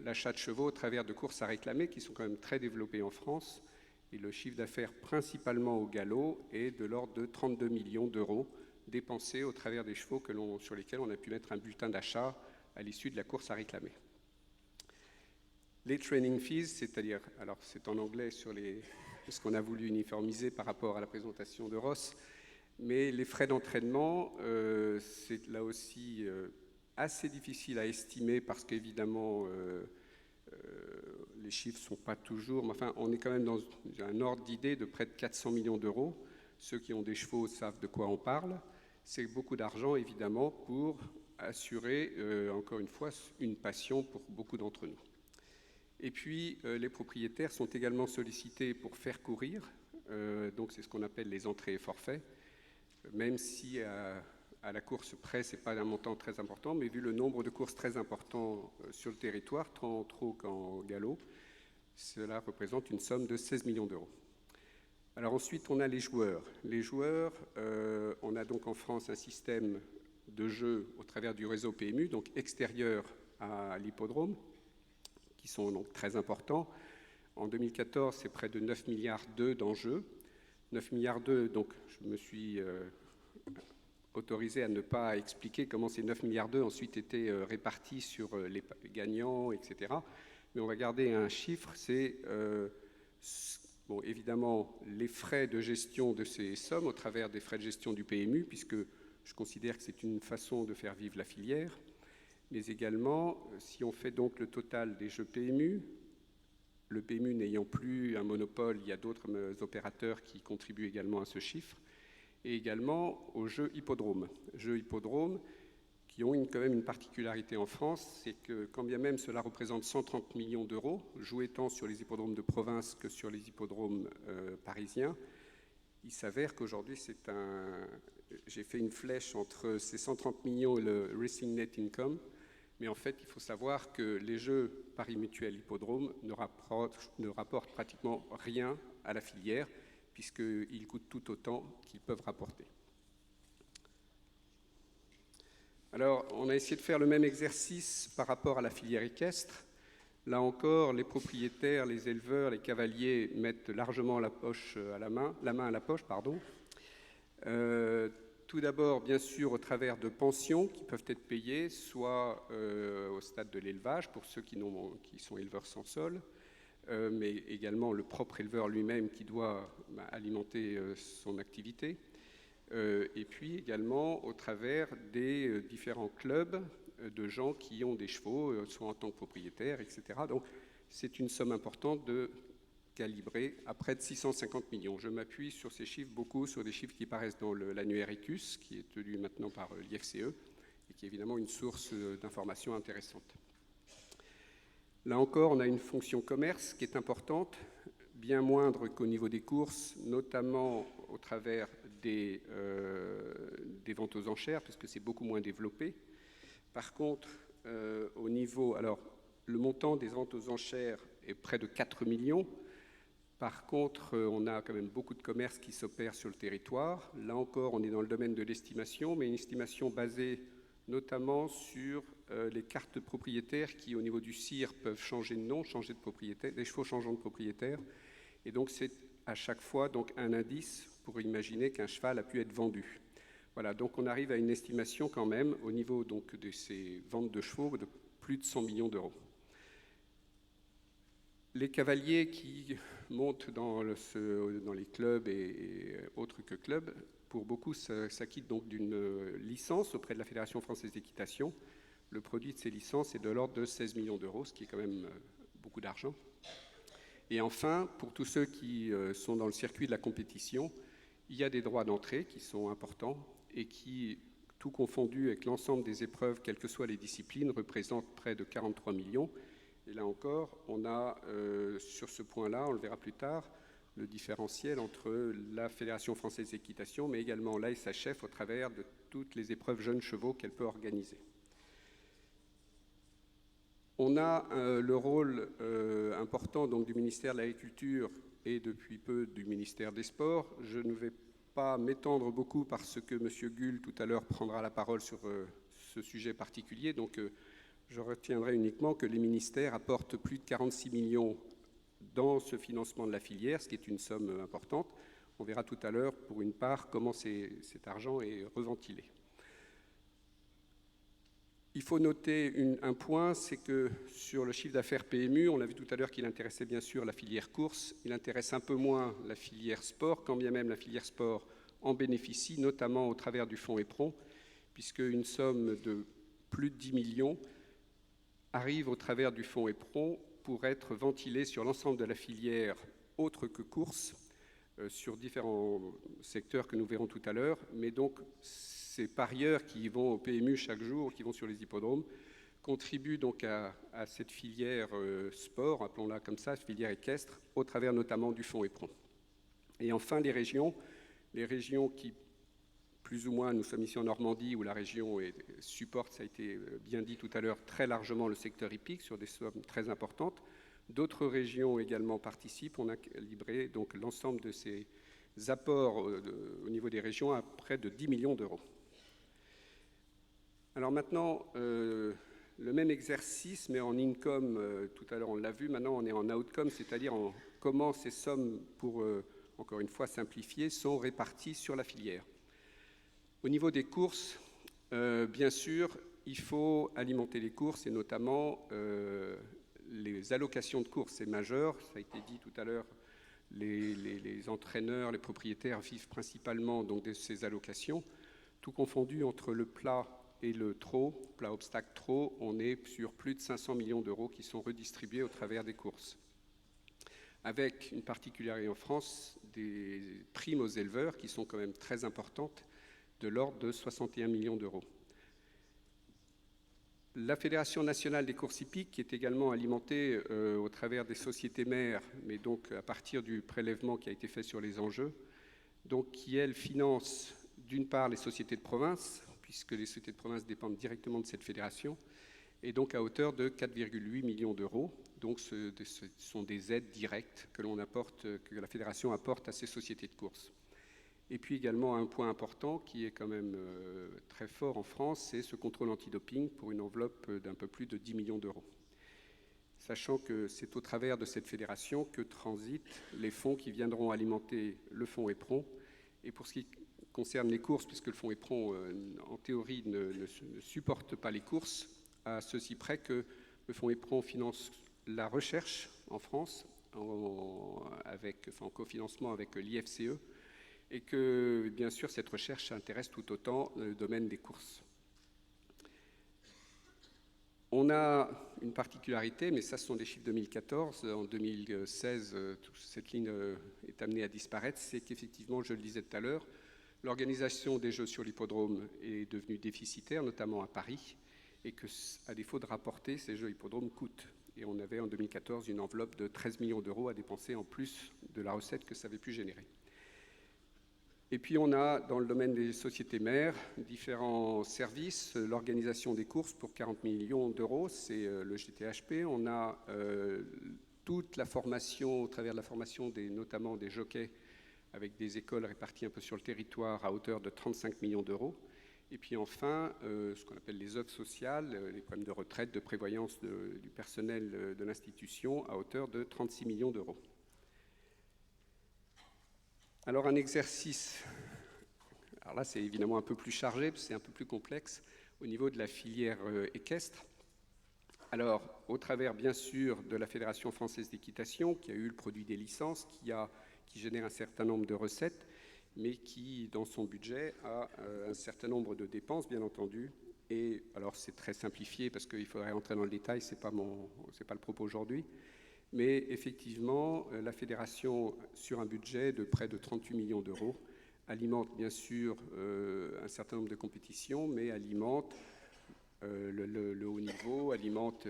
l'achat de chevaux au travers de courses à réclamer qui sont quand même très développées en France. Et le chiffre d'affaires principalement au galop est de l'ordre de 32 millions d'euros dépensés au travers des chevaux sur lesquels on a pu mettre un bulletin d'achat à l'issue de la course à réclamer. Les training fees, c'est-à-dire, alors c'est en anglais sur ce qu'on a voulu uniformiser par rapport à la présentation de Ross, mais les frais d'entraînement, c'est là aussi assez difficile à estimer parce qu'évidemment, les chiffres ne sont pas toujours, mais enfin, on est quand même dans un ordre d'idée de près de 400 millions d'euros. Ceux qui ont des chevaux savent de quoi on parle. C'est beaucoup d'argent, évidemment, pour assurer, encore une fois, une passion pour beaucoup d'entre nous. Et puis, les propriétaires sont également sollicités pour faire courir, donc c'est ce qu'on appelle les entrées et forfaits, même si à la course près, ce n'est pas un montant très important, mais vu le nombre de courses très importants sur le territoire, tant en trot qu'en galop, cela représente une somme de 16 millions d'euros. Alors ensuite, on a les joueurs. Les joueurs, on a donc en France un système de jeu au travers du réseau PMU, donc extérieur à l'hippodrome, qui sont donc très importants. En 2014, c'est près de 9 milliards d'enjeux. 9 milliards donc je me suis autorisé à ne pas expliquer comment ces 9 milliards ensuite étaient répartis sur les gagnants, etc. Mais on va garder un chiffre, c'est bon, évidemment les frais de gestion de ces sommes au travers des frais de gestion du PMU, puisque je considère que c'est une façon de faire vivre la filière, mais également, si on fait donc le total des jeux PMU, le PMU n'ayant plus un monopole, il y a d'autres opérateurs qui contribuent également à ce chiffre, et également aux jeux hippodromes. Jeux hippodromes qui ont quand même une particularité en France, c'est que quand bien même cela représente 130 millions d'euros, joués tant sur les hippodromes de province que sur les hippodromes parisiens, il s'avère qu'aujourd'hui, j'ai fait une flèche entre ces 130 millions et le Racing Net Income, mais en fait, il faut savoir que les jeux Paris Mutuel Hippodrome ne rapportent pratiquement rien à la filière, puisqu'ils coûtent tout autant qu'ils peuvent rapporter. Alors, on a essayé de faire le même exercice par rapport à la filière équestre. Là encore, les propriétaires, les éleveurs, les cavaliers mettent largement la main à la poche. Tout d'abord, bien sûr, au travers de pensions qui peuvent être payées, soit au stade de l'élevage, pour ceux qui sont éleveurs sans sol, mais également le propre éleveur lui-même qui doit alimenter son activité. Et puis également au travers des différents clubs de gens qui ont des chevaux, soit en tant que propriétaires, etc. Donc c'est une somme importante de calibrer à près de 650 millions. Je m'appuie sur ces chiffres, beaucoup sur des chiffres qui paraissent dans l'annuaire ICUS, qui est tenu maintenant par l'IFCE, et qui est évidemment une source d'information intéressante. Là encore, on a une fonction commerce qui est importante, bien moindre qu'au niveau des courses, notamment au travers des ventes aux enchères, parce que c'est beaucoup moins développé. Par contre, au niveau... Alors, le montant des ventes aux enchères est près de 4 millions. Par contre, on a quand même beaucoup de commerces qui s'opèrent sur le territoire. Là encore, on est dans le domaine de l'estimation, mais une estimation basée notamment sur les cartes propriétaires qui, au niveau du CIR, peuvent changer de nom, changer de propriétaire, des chevaux changeant de propriétaire. Et donc, c'est à chaque fois donc, un indice pour imaginer qu'un cheval a pu être vendu. Voilà, donc on arrive à une estimation quand même, au niveau donc, de ces ventes de chevaux, de plus de 100 millions d'euros. Les cavaliers qui montent dans les clubs et autres que clubs, pour beaucoup, s'acquittent donc d'une licence auprès de la Fédération française d'équitation. Le produit de ces licences est de l'ordre de 16 millions d'euros, ce qui est quand même beaucoup d'argent. Et enfin, pour tous ceux qui sont dans le circuit de la compétition, il y a des droits d'entrée qui sont importants et qui, tout confondu avec l'ensemble des épreuves, quelles que soient les disciplines, représentent près de 43 millions. Et là encore, on a sur ce point-là, on le verra plus tard, le différentiel entre la Fédération française d'équitation, mais également la SHF au travers de toutes les épreuves jeunes chevaux qu'elle peut organiser. On a le rôle important donc, du ministère de l'Agriculture et depuis peu du ministère des Sports. Je ne vais pas m'étendre beaucoup parce que M. Gull tout à l'heure prendra la parole sur ce sujet particulier. Donc je retiendrai uniquement que les ministères apportent plus de 46 millions dans ce financement de la filière, ce qui est une somme importante. On verra tout à l'heure, pour une part, comment cet argent est reventilé. Il faut noter un point, c'est que sur le chiffre d'affaires PMU, on a vu tout à l'heure qu'il intéressait bien sûr la filière course, il intéresse un peu moins la filière sport, quand bien même la filière sport en bénéficie, notamment au travers du fonds éperon, puisque une somme de plus de 10 millions arrive au travers du fonds éperon pour être ventilée sur l'ensemble de la filière autre que course, sur différents secteurs que nous verrons tout à l'heure, mais donc ces parieurs qui vont au PMU chaque jour, qui vont sur les hippodromes, contribuent donc à cette filière sport, appelons-la comme ça, cette filière équestre, au travers notamment du fonds éperon. Et enfin, les régions qui, plus ou moins, nous sommes ici en Normandie, où la région supporte, ça a été bien dit tout à l'heure, très largement le secteur hippique, sur des sommes très importantes. D'autres régions également participent. On a calibré donc l'ensemble de ces apports au niveau des régions à près de 10 millions d'euros. Alors maintenant, le même exercice, mais en income, tout à l'heure on l'a vu, maintenant on est en outcome, c'est-à-dire en comment ces sommes, pour encore une fois simplifier, sont réparties sur la filière. Au niveau des courses, bien sûr, il faut alimenter les courses et notamment les allocations de courses, c'est majeur, ça a été dit tout à l'heure, les entraîneurs, les propriétaires vivent principalement donc, de ces allocations. Tout confondu entre le plat et le trot, plat obstacle trot, on est sur plus de 500 millions d'euros qui sont redistribués au travers des courses. Avec une particularité en France, des primes aux éleveurs qui sont quand même très importantes, de l'ordre de 61 millions d'euros. La Fédération nationale des courses hippiques, qui est également alimentée au travers des sociétés mères, mais donc à partir du prélèvement qui a été fait sur les enjeux, donc qui, elle, finance d'une part les sociétés de province, puisque les sociétés de province dépendent directement de cette fédération, et donc à hauteur de 4,8 millions d'euros. Donc ce sont des aides directes que la fédération apporte à ces sociétés de course. Et puis également un point important qui est quand même très fort en France, c'est ce contrôle antidoping pour une enveloppe d'un peu plus de 10 millions d'euros. Sachant que c'est au travers de cette fédération que transitent les fonds qui viendront alimenter le fonds EPRON. Et pour ce qui concerne les courses, puisque le fonds EPRON, en théorie, ne supporte pas les courses, à ceci près que le fonds EPRON finance la recherche en France, en cofinancement avec l'IFCE, et que, bien sûr, cette recherche intéresse tout autant le domaine des courses. On a une particularité, mais ça, ce sont des chiffres 2014. En 2016, cette ligne est amenée à disparaître. C'est qu'effectivement, je le disais tout à l'heure, l'organisation des Jeux sur l'hippodrome est devenue déficitaire, notamment à Paris, et que, à défaut de rapporter, ces Jeux hippodromes coûtent. Et on avait en 2014 une enveloppe de 13 millions d'euros à dépenser en plus de la recette que ça avait pu générer. Et puis on a, dans le domaine des sociétés mères, différents services, l'organisation des courses pour 40 millions d'euros, c'est le GTHP. On a toute la formation, au travers de la formation notamment des jockeys, avec des écoles réparties un peu sur le territoire à hauteur de 35 millions d'euros. Et puis enfin, ce qu'on appelle les œuvres sociales, les problèmes de retraite, de prévoyance du personnel de l'institution à hauteur de 36 millions d'euros. Alors un exercice, alors là c'est évidemment un peu plus chargé, c'est un peu plus complexe au niveau de la filière équestre. Alors au travers bien sûr de la Fédération française d'équitation qui a eu le produit des licences, qui génère un certain nombre de recettes, mais qui dans son budget a un certain nombre de dépenses bien entendu. Et alors c'est très simplifié parce qu'il faudrait entrer dans le détail, c'est pas le propos aujourd'hui. Mais effectivement, la fédération, sur un budget de près de 38 millions d'euros, alimente bien sûr un certain nombre de compétitions, mais alimente le haut niveau, alimente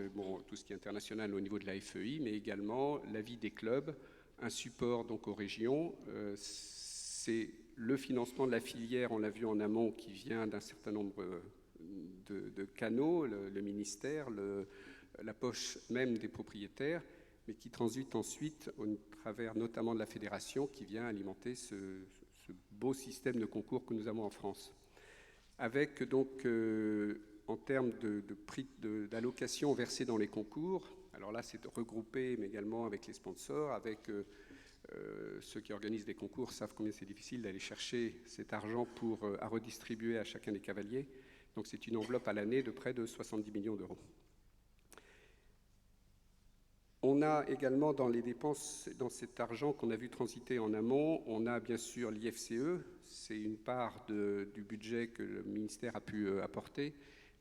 tout ce qui est international au niveau de la FEI, mais également la vie des clubs, un support donc aux régions. C'est le financement de la filière, on l'a vu en amont, qui vient d'un certain nombre de canaux, le ministère, la poche même des propriétaires, mais qui transite ensuite au travers notamment de la fédération qui vient alimenter ce beau système de concours que nous avons en France. Avec donc, en termes de prix d'allocation versés dans les concours, alors là c'est regroupé, mais également avec les sponsors, avec ceux qui organisent des concours savent combien c'est difficile d'aller chercher cet argent à redistribuer à chacun des cavaliers. Donc c'est une enveloppe à l'année de près de 70 millions d'euros. On a également dans les dépenses, dans cet argent qu'on a vu transiter en amont, on a bien sûr l'IFCE, c'est une part du budget que le ministère a pu apporter.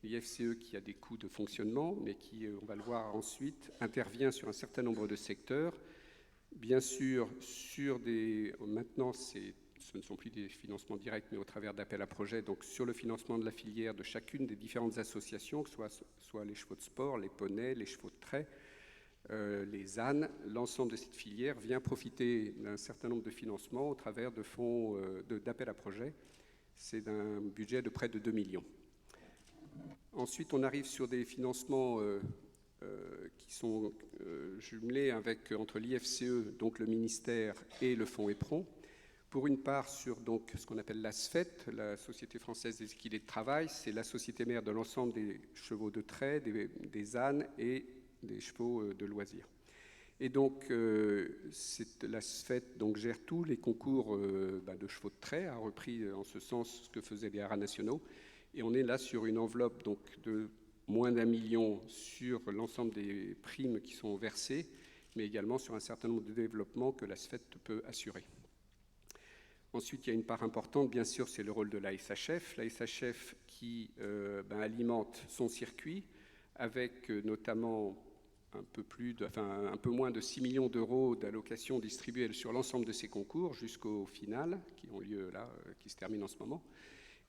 L'IFCE qui a des coûts de fonctionnement, mais qui, on va le voir ensuite, intervient sur un certain nombre de secteurs. Bien sûr, maintenant, ce ne sont plus des financements directs, mais au travers d'appels à projets, donc sur le financement de la filière de chacune des différentes associations, que ce soit les chevaux de sport, les poneys, les chevaux de trait, les ânes, l'ensemble de cette filière vient profiter d'un certain nombre de financements au travers de fonds d'appel à projets. C'est d'un budget de près de 2 millions. Ensuite, on arrive sur des financements qui sont jumelés entre l'IFCE, donc le ministère, et le fonds EPRON. Pour une part, sur donc, ce qu'on appelle la SFET, la Société française des équidés de travail, c'est la société mère de l'ensemble des chevaux de trait, des ânes et des chevaux de loisirs. Et donc, la SFET donc, gère tous les concours de chevaux de trait, a repris en ce sens ce que faisaient les haras nationaux. Et on est là sur une enveloppe donc, de moins d'1 million sur l'ensemble des primes qui sont versées, mais également sur un certain nombre de développements que la SFET peut assurer. Ensuite, il y a une part importante, bien sûr, c'est le rôle de la SHF. La SHF qui alimente son circuit avec notamment un peu moins de 6 millions d'euros d'allocations distribuées sur l'ensemble de ces concours jusqu'au final, qui ont lieu là, qui se terminent en ce moment.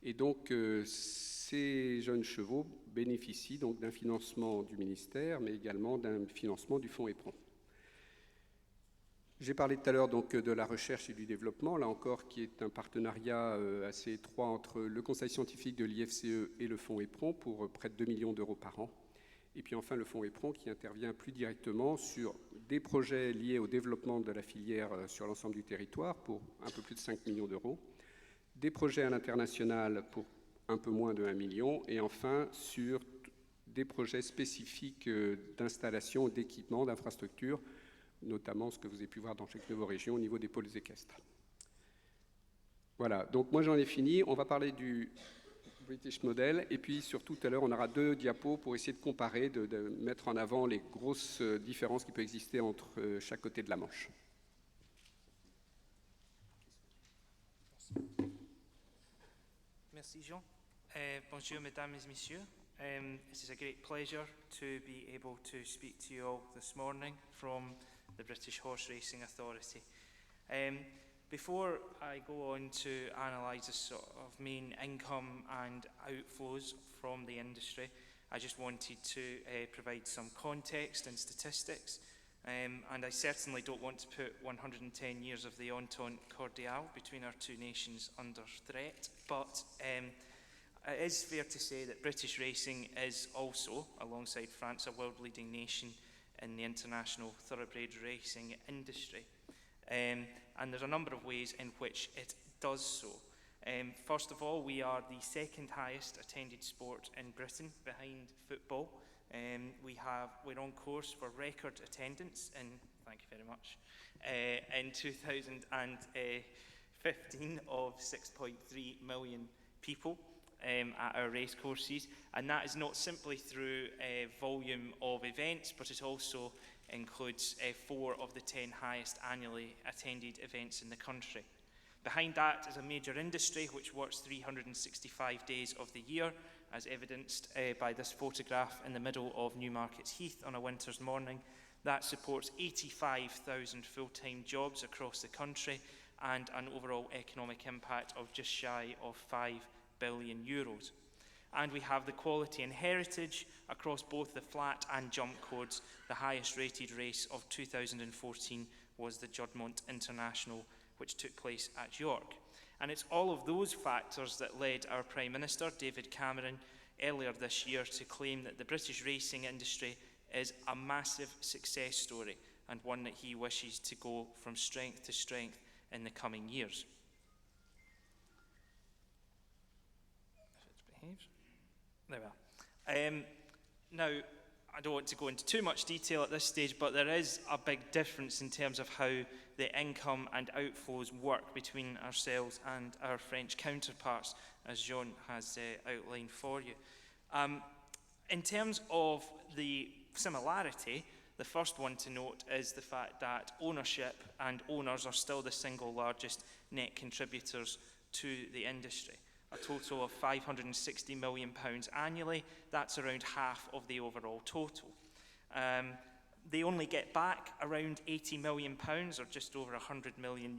Et donc, ces jeunes chevaux bénéficient donc d'un financement du ministère, mais également d'un financement du fonds EPRON. J'ai parlé tout à l'heure donc de la recherche et du développement, là encore, qui est un partenariat assez étroit entre le conseil scientifique de l'IFCE et le fonds EPRON pour près de 2 millions d'euros par an. Et puis enfin le fonds EPRON qui intervient plus directement sur des projets liés au développement de la filière sur l'ensemble du territoire pour un peu plus de 5 millions d'euros, des projets à l'international pour un peu moins de 1 million, et enfin sur des projets spécifiques d'installation, d'équipement, d'infrastructures, notamment ce que vous avez pu voir dans chaque de vos régions au niveau des pôles équestres. Voilà, donc moi j'en ai fini. On va parler du British Model, et puis surtout tout à l'heure on aura 2 diapos pour essayer de comparer, de mettre en avant les grosses différences qui peuvent exister entre chaque côté de la Manche. Merci Jean. Bonjour mesdames et messieurs. It is a great pleasure to be able to speak to you all this morning from the British Horse Racing Authority. Before I go on to analyse the sort of main income and outflows from the industry, I just wanted to provide some context and statistics. And I certainly don't want to put 110 years of the Entente Cordiale between our two nations under threat, but it is fair to say that British racing is also, alongside France, a world-leading nation in the international thoroughbred racing industry. And there's a number of ways in which it does so. First of all, we are the second highest attended sport in Britain, behind football. We're on course for record attendance in, thank you very much, in 2015 of 6.3 million people at our race courses, and that is not simply through volume of events, but it also includes 4 of the 10 highest annually attended events in the country. Behind that is a major industry which works 365 days of the year, as evidenced by this photograph in the middle of Newmarket Heath on a winter's morning. That supports 85,000 full-time jobs across the country and an overall economic impact of just shy of €5 billion. And we have the quality and heritage across both the flat and jump codes. The highest rated race of 2014 was the Juddmonte International, which took place at York. And it's all of those factors that led our Prime Minister, David Cameron, earlier this year to claim that the British racing industry is a massive success story and one that he wishes to go from strength to strength in the coming years. There we are. Now, I don't want to go into too much detail at this stage, but there is a big difference in terms of how the income and outflows work between ourselves and our French counterparts, as Jean has outlined for you. In terms of the similarity, the first one to note is the fact that ownership and owners are still the single largest net contributors to the industry. A total of £560 million annually. That's around half of the overall total. They only get back around £80 million, or just over €100 million,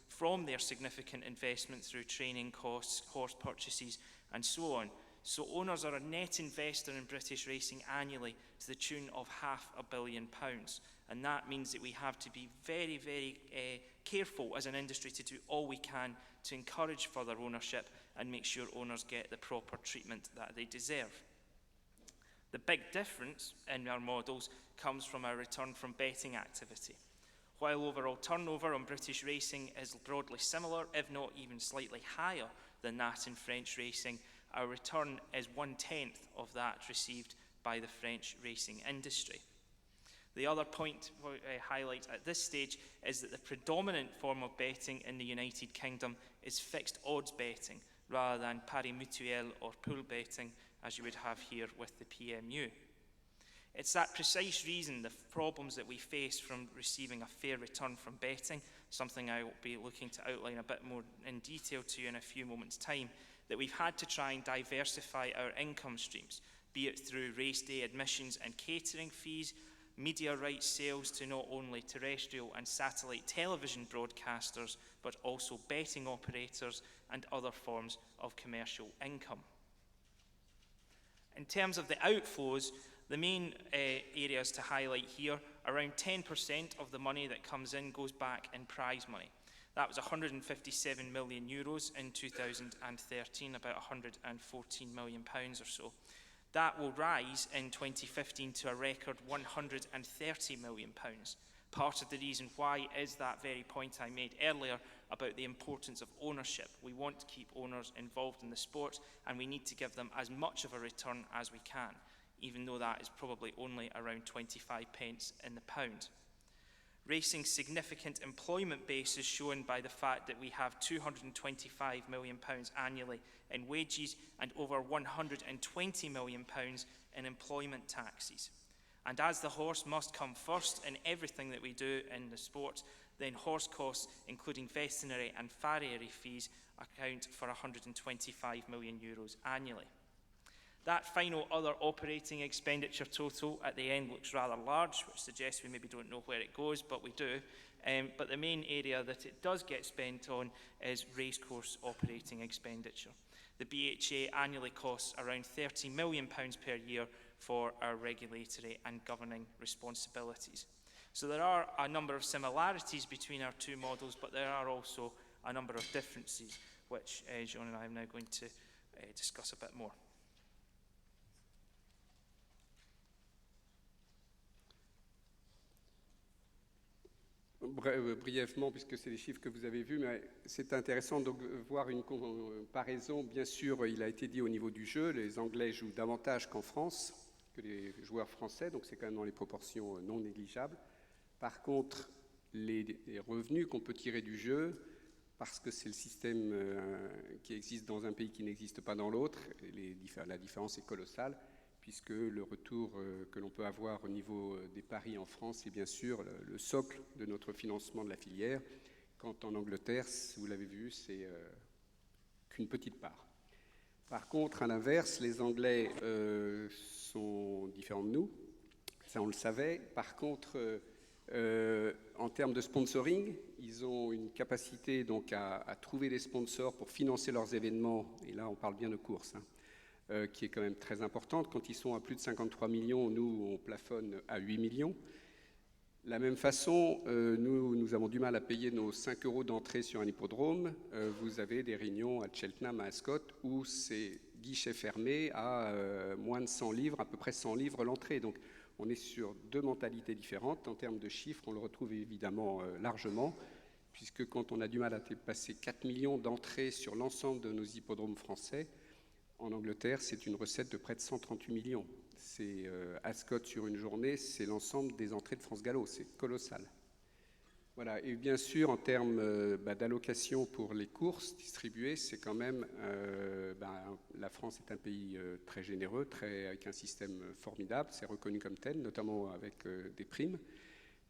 from their significant investment through training costs, horse purchases, and so on. So owners are a net investor in British racing annually to the tune of £500 million. And that means that we have to be very, very careful as an industry to do all we can to encourage further ownership and make sure owners get the proper treatment that they deserve. The big difference in our models comes from our return from betting activity. While overall turnover on British racing is broadly similar, if not even slightly higher than that in French racing, our return is 1/10 of that received by the French racing industry. The other point I highlight at this stage is that the predominant form of betting in the United Kingdom is fixed odds betting, rather than pari mutuel or pool betting, as you would have here with the PMU. It's that precise reason, the problems that we face from receiving a fair return from betting, something I will be looking to outline a bit more in detail to you in a few moments' time, that we've had to try and diversify our income streams, be it through race day admissions and catering fees, media rights sales to not only terrestrial and satellite television broadcasters, but also betting operators and other forms of commercial income. In terms of the outflows, the main areas to highlight here, around 10% of the money that comes in goes back in prize money. That was €157 million in 2013, about £114 million or so. That will rise in 2015 to a record £130 million. Part of the reason why is that very point I made earlier about the importance of ownership. We want to keep owners involved in the sport, and we need to give them as much of a return as we can, even though that is probably only around 25 pence in the pound. Racing's significant employment base is shown by the fact that we have £225 million annually in wages and over £120 million in employment taxes. And as the horse must come first in everything that we do in the sport, then horse costs, including veterinary and farriery fees, account for €125 million annually. That final other operating expenditure total at the end looks rather large, which suggests we maybe don't know where it goes, but we do. But the main area that it does get spent on is racecourse operating expenditure. The BHA annually costs around £30 million per year for our regulatory and governing responsibilities. So there are a number of similarities between our two models, but there are also a number of differences, which John and I are now going to discuss a bit more. Brièvement, puisque c'est les chiffres que vous avez vus, mais c'est intéressant de voir une comparaison. Bien sûr, il a été dit au niveau du jeu, les Anglais jouent davantage qu'en France, que les joueurs français, donc c'est quand même dans les proportions non négligeables. Par contre, les revenus qu'on peut tirer du jeu, parce que c'est le système qui existe dans un pays qui n'existe pas dans l'autre, la différence est colossale, puisque le retour que l'on peut avoir au niveau des paris en France est bien sûr le socle de notre financement de la filière, quand en Angleterre, vous l'avez vu, c'est qu'une petite part. Par contre, à l'inverse, les Anglais sont différents de nous, ça on le savait. Par contre, en termes de sponsoring, ils ont une capacité donc à trouver des sponsors pour financer leurs événements, et là on parle bien de courses, qui est quand même très importante. Quand ils sont à plus de 53 millions, nous, on plafonne à 8 millions. De la même façon, nous avons du mal à payer nos 5 € d'entrée sur un hippodrome. Vous avez des réunions à Cheltenham, à Ascot, où c'est guichet fermé à moins de 100 livres, à peu près 100 livres l'entrée. Donc, on est sur deux mentalités différentes. En termes de chiffres, on le retrouve évidemment largement, puisque quand on a du mal à passer 4 millions d'entrées sur l'ensemble de nos hippodromes français, en Angleterre, c'est une recette de près de 138 millions. C'est Ascot sur une journée, c'est l'ensemble des entrées de France Gallo, c'est colossal. Voilà, et bien sûr, en termes d'allocation pour les courses distribuées, c'est quand même, la France est un pays très généreux, avec un système formidable, c'est reconnu comme tel, notamment avec des primes,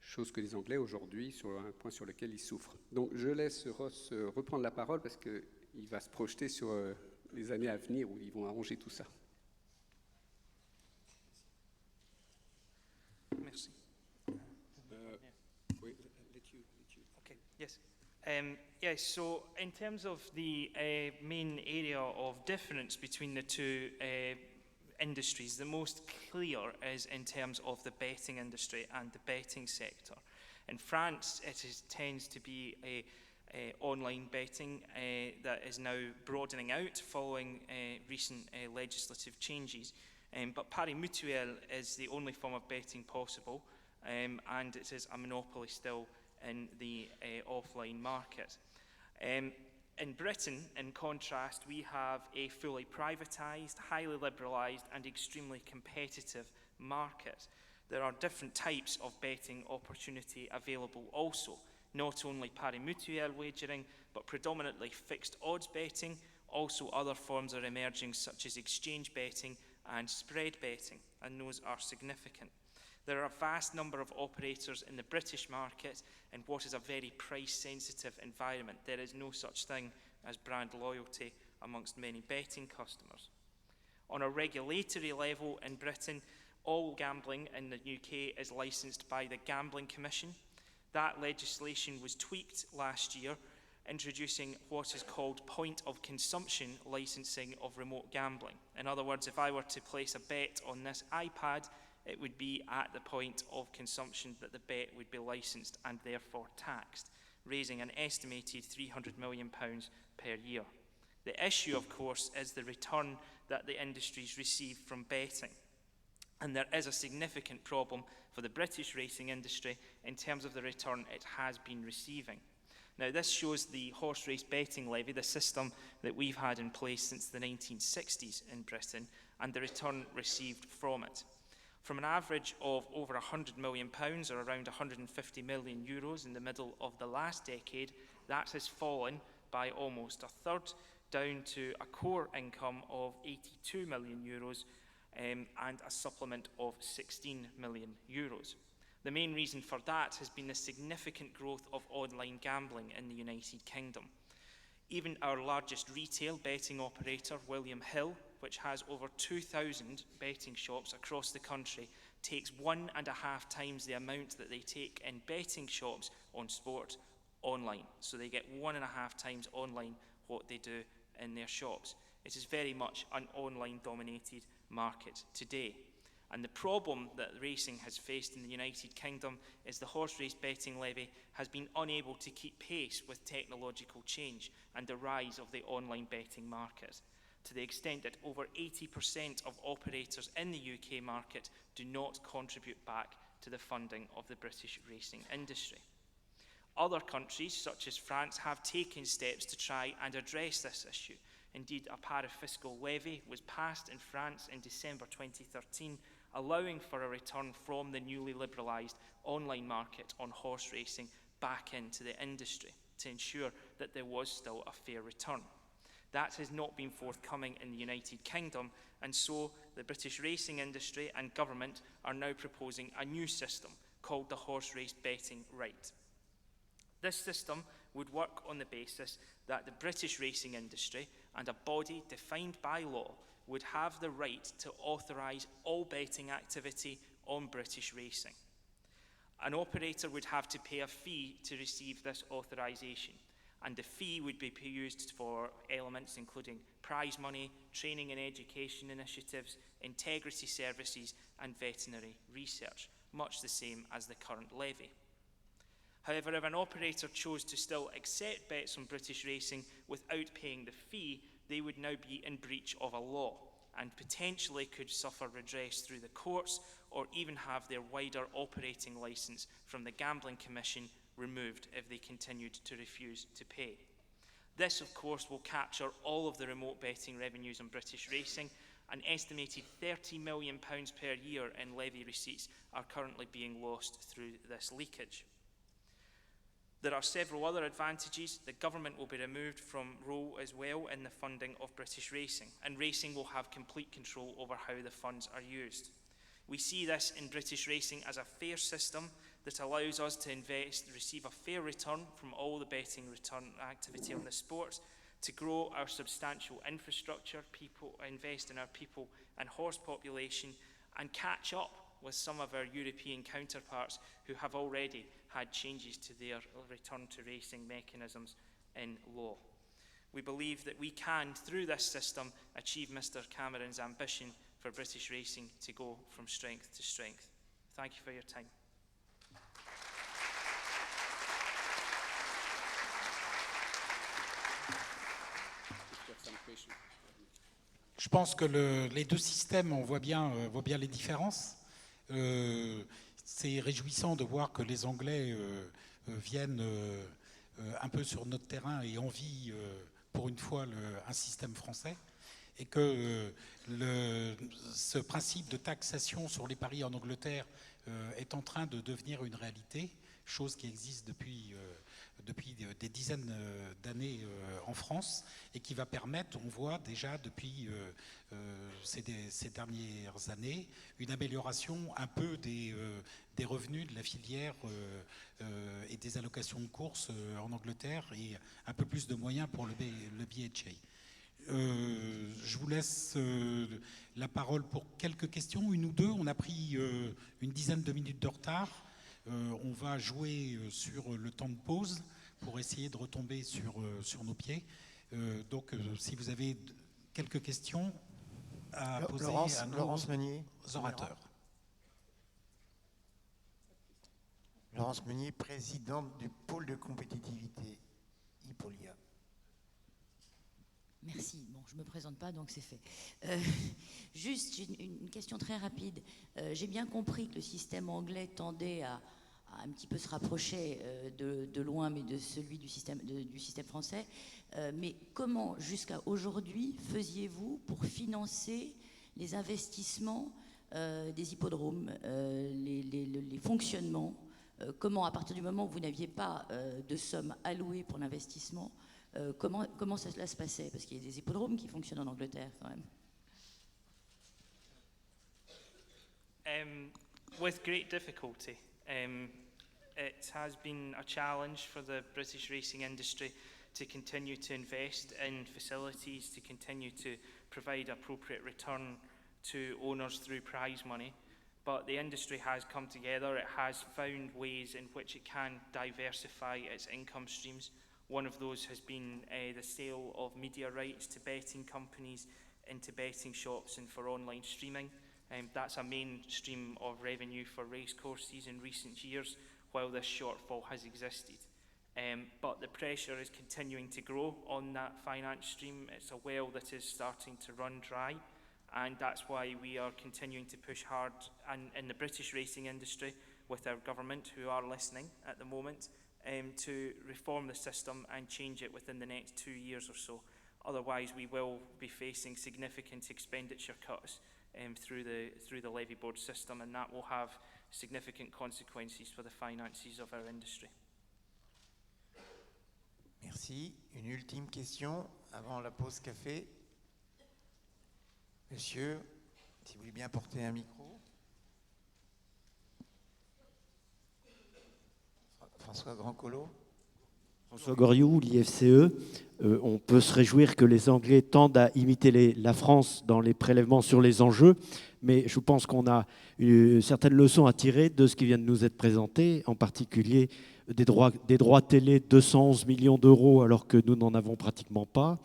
chose que les Anglais aujourd'hui, sur un point sur lequel ils souffrent. Donc je laisse Ross reprendre la parole parce qu'il va se projeter sur les années à venir où ils vont arranger tout ça. Merci. Okay, yes. Yes, so in terms of the main area of difference between the two industries, the most clear is in terms of the betting industry and the betting sector. In France, tends to be online betting that is now broadening out following recent legislative changes. But Paris Mutuel is the only form of betting possible, and it is a monopoly still in the offline market. In Britain, in contrast, we have a fully privatised, highly liberalised and extremely competitive market. There are different types of betting opportunity available also, not only pari mutuel wagering, but predominantly fixed odds betting. Also other forms are emerging such as exchange betting and spread betting, and those are significant. There are a vast number of operators in the British market in what is a very price-sensitive environment. There is no such thing as brand loyalty amongst many betting customers. On a regulatory level in Britain, all gambling in the UK is licensed by the Gambling Commission. That legislation was tweaked last year, introducing what is called point of consumption licensing of remote gambling. In other words, if I were to place a bet on this iPad, it would be at the point of consumption that the bet would be licensed and therefore taxed, raising an estimated £300 million per year. The issue, of course, is the return that the industries receive from betting. And there is a significant problem for the British racing industry in terms of the return it has been receiving. Now, this shows the horse race betting levy, the system that we've had in place since the 1960s in Britain, and the return received from it. From an average of over £100 million, or around €150 million in the middle of the last decade, that has fallen by almost a third, down to a core income of €82 million and a supplement of €16 million. The main reason for that has been the significant growth of online gambling in the United Kingdom. Even our largest retail betting operator, William Hill, which has over 2,000 betting shops across the country, takes 1.5 times the amount that they take in betting shops on sport online. So they get 1.5 times online what they do in their shops. It is very much an online-dominated market today. And the problem that racing has faced in the United Kingdom is the horse race betting levy has been unable to keep pace with technological change and the rise of the online betting market, to the extent that over 80% of operators in the UK market do not contribute back to the funding of the British racing industry. Other countries, such as France, have taken steps to try and address this issue. Indeed, a parafiscal levy was passed in France in December 2013, allowing for a return from the newly liberalised online market on horse racing back into the industry to ensure that there was still a fair return. That has not been forthcoming in the United Kingdom, and so the British racing industry and government are now proposing a new system called the horse race betting right. This system would work on the basis that the British racing industry and a body defined by law would have the right to authorise all betting activity on British racing. An operator would have to pay a fee to receive this authorisation, and the fee would be used for elements including prize money, training and education initiatives, integrity services and veterinary research, much the same as the current levy. However, if an operator chose to still accept bets on British racing without paying the fee, they would now be in breach of a law and potentially could suffer redress through the courts or even have their wider operating licence from the Gambling Commission removed if they continued to refuse to pay. This, of course, will capture all of the remote betting revenues on British racing. An estimated £30 million per year in levy receipts are currently being lost through this leakage. There are several other advantages. The government will be removed from role as well in the funding of British racing, and racing will have complete control over how the funds are used. We see this in British racing as a fair system that allows us to receive a fair return from all the betting return activity on the sport, to grow our substantial infrastructure, invest in our people and horse population, and catch up with some of our European counterparts who have already had changes to their return to racing mechanisms in law. We believe that we can, through this system, achieve Mr. Cameron's ambition for British racing to go from strength to strength. Thank you for your time. Je pense que les deux systèmes, on voit bien les différences. C'est réjouissant de voir que les Anglais viennent un peu sur notre terrain et envient pour une fois un système français, et que ce principe de taxation sur les paris en Angleterre est en train de devenir une réalité, chose qui existe depuis des dizaines d'années en France, et qui va permettre, on voit déjà depuis ces dernières années, une amélioration un peu des revenus de la filière et des allocations de courses en Angleterre, et un peu plus de moyens pour le BHA. Je vous laisse la parole pour quelques questions, une ou deux. On a pris une dizaine de minutes de retard. On va jouer sur le temps de pause pour essayer de retomber sur nos pieds. Donc, si vous avez quelques questions à poser à nos orateurs. Laurence Meunier, présidente du pôle de compétitivité Hippolia. Merci. Bon, je ne me présente pas, donc c'est fait. Juste, j'ai une question très rapide. J'ai bien compris que le système anglais tendait à un petit peu se rapprocher de loin, mais de celui du système français. Mais comment, jusqu'à aujourd'hui, faisiez-vous pour financer les investissements des hippodromes, les fonctionnements? Comment, à partir du moment où vous n'aviez pas de somme allouée pour l'investissement, comment cela se passait? Parce qu'il y a des hippodromes qui fonctionnent en Angleterre, quand même. With great difficulty. It has been a challenge for the British racing industry to continue to invest in facilities, to continue to provide appropriate return to owners through prize money. But the industry has come together. It has found ways in which it can diversify its income streams. One of those has been the sale of media rights to betting companies, into betting shops and for online streaming. That's a main stream of revenue for racecourses in recent years, while this shortfall has existed. But the pressure is continuing to grow on that finance stream. It's a well that is starting to run dry, and that's why we are continuing to push hard in the British racing industry with our government, who are listening at the moment, to reform the system and change it within the next 2 years or so. Otherwise, we will be facing significant expenditure cuts through the levy board system, and that will have significant consequences for the finances of our industry. Merci. Une ultime question avant la pause café. Monsieur, si vous voulez bien porter un micro. François Grandcolo. François Goriou, l'IFCE. On peut se réjouir que les Anglais tendent à imiter la France dans les prélèvements sur les enjeux, mais je pense qu'on a certaines leçons à tirer de ce qui vient de nous être présenté, en particulier des droits télé, 211 millions d'euros alors que nous n'en avons pratiquement pas,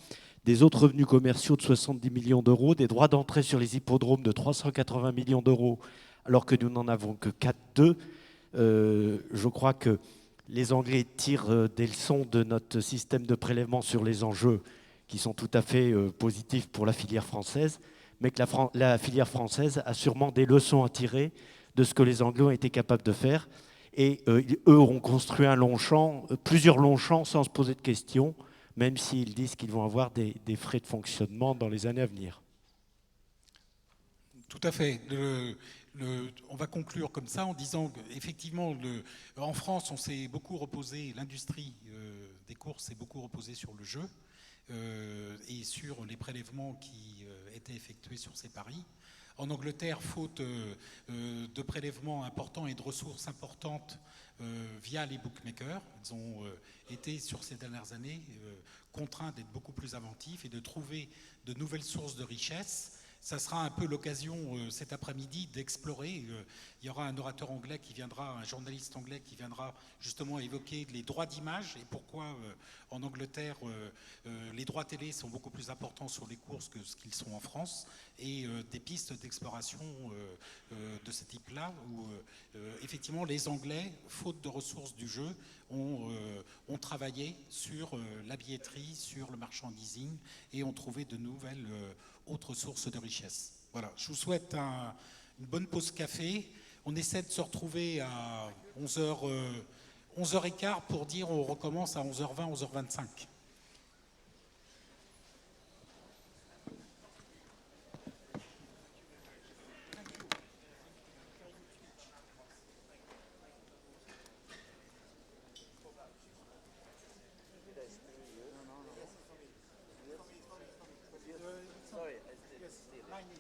des autres revenus commerciaux de 70 millions d'euros, des droits d'entrée sur les hippodromes de 380 millions d'euros alors que nous n'en avons que 4,2. Je crois que les Anglais tirent des leçons de notre système de prélèvement sur les enjeux qui sont tout à fait positifs pour la filière française, mais que la filière française a sûrement des leçons à tirer de ce que les Anglais ont été capables de faire. Et eux ont construit plusieurs longs champs sans se poser de questions, même s'ils disent qu'ils vont avoir des frais de fonctionnement dans les années à venir. Tout à fait. On va conclure comme ça en disant qu'effectivement, en France, on s'est beaucoup reposé, l'industrie des courses s'est beaucoup reposée sur le jeu et sur les prélèvements qui étaient effectués sur ces paris. En Angleterre, faute de prélèvements importants et de ressources importantes via les bookmakers, ils ont été, sur ces dernières années, contraints d'être beaucoup plus inventifs et de trouver de nouvelles sources de richesse. Ça sera un peu l'occasion cet après-midi d'explorer. Il y aura un orateur anglais qui viendra, un journaliste anglais qui viendra justement évoquer les droits d'image et pourquoi en Angleterre les droits télé sont beaucoup plus importants sur les courses que ce qu'ils sont en France, et des pistes d'exploration de ce type-là où effectivement les Anglais, faute de ressources du jeu, ont travaillé sur la billetterie, sur le marchandising et ont trouvé de nouvelles autres sources de richesse. Voilà, je vous souhaite une bonne pause café. On essaie de se retrouver à 11h15 pour dire on recommence à 11h20, 11h25. Sorry, mine is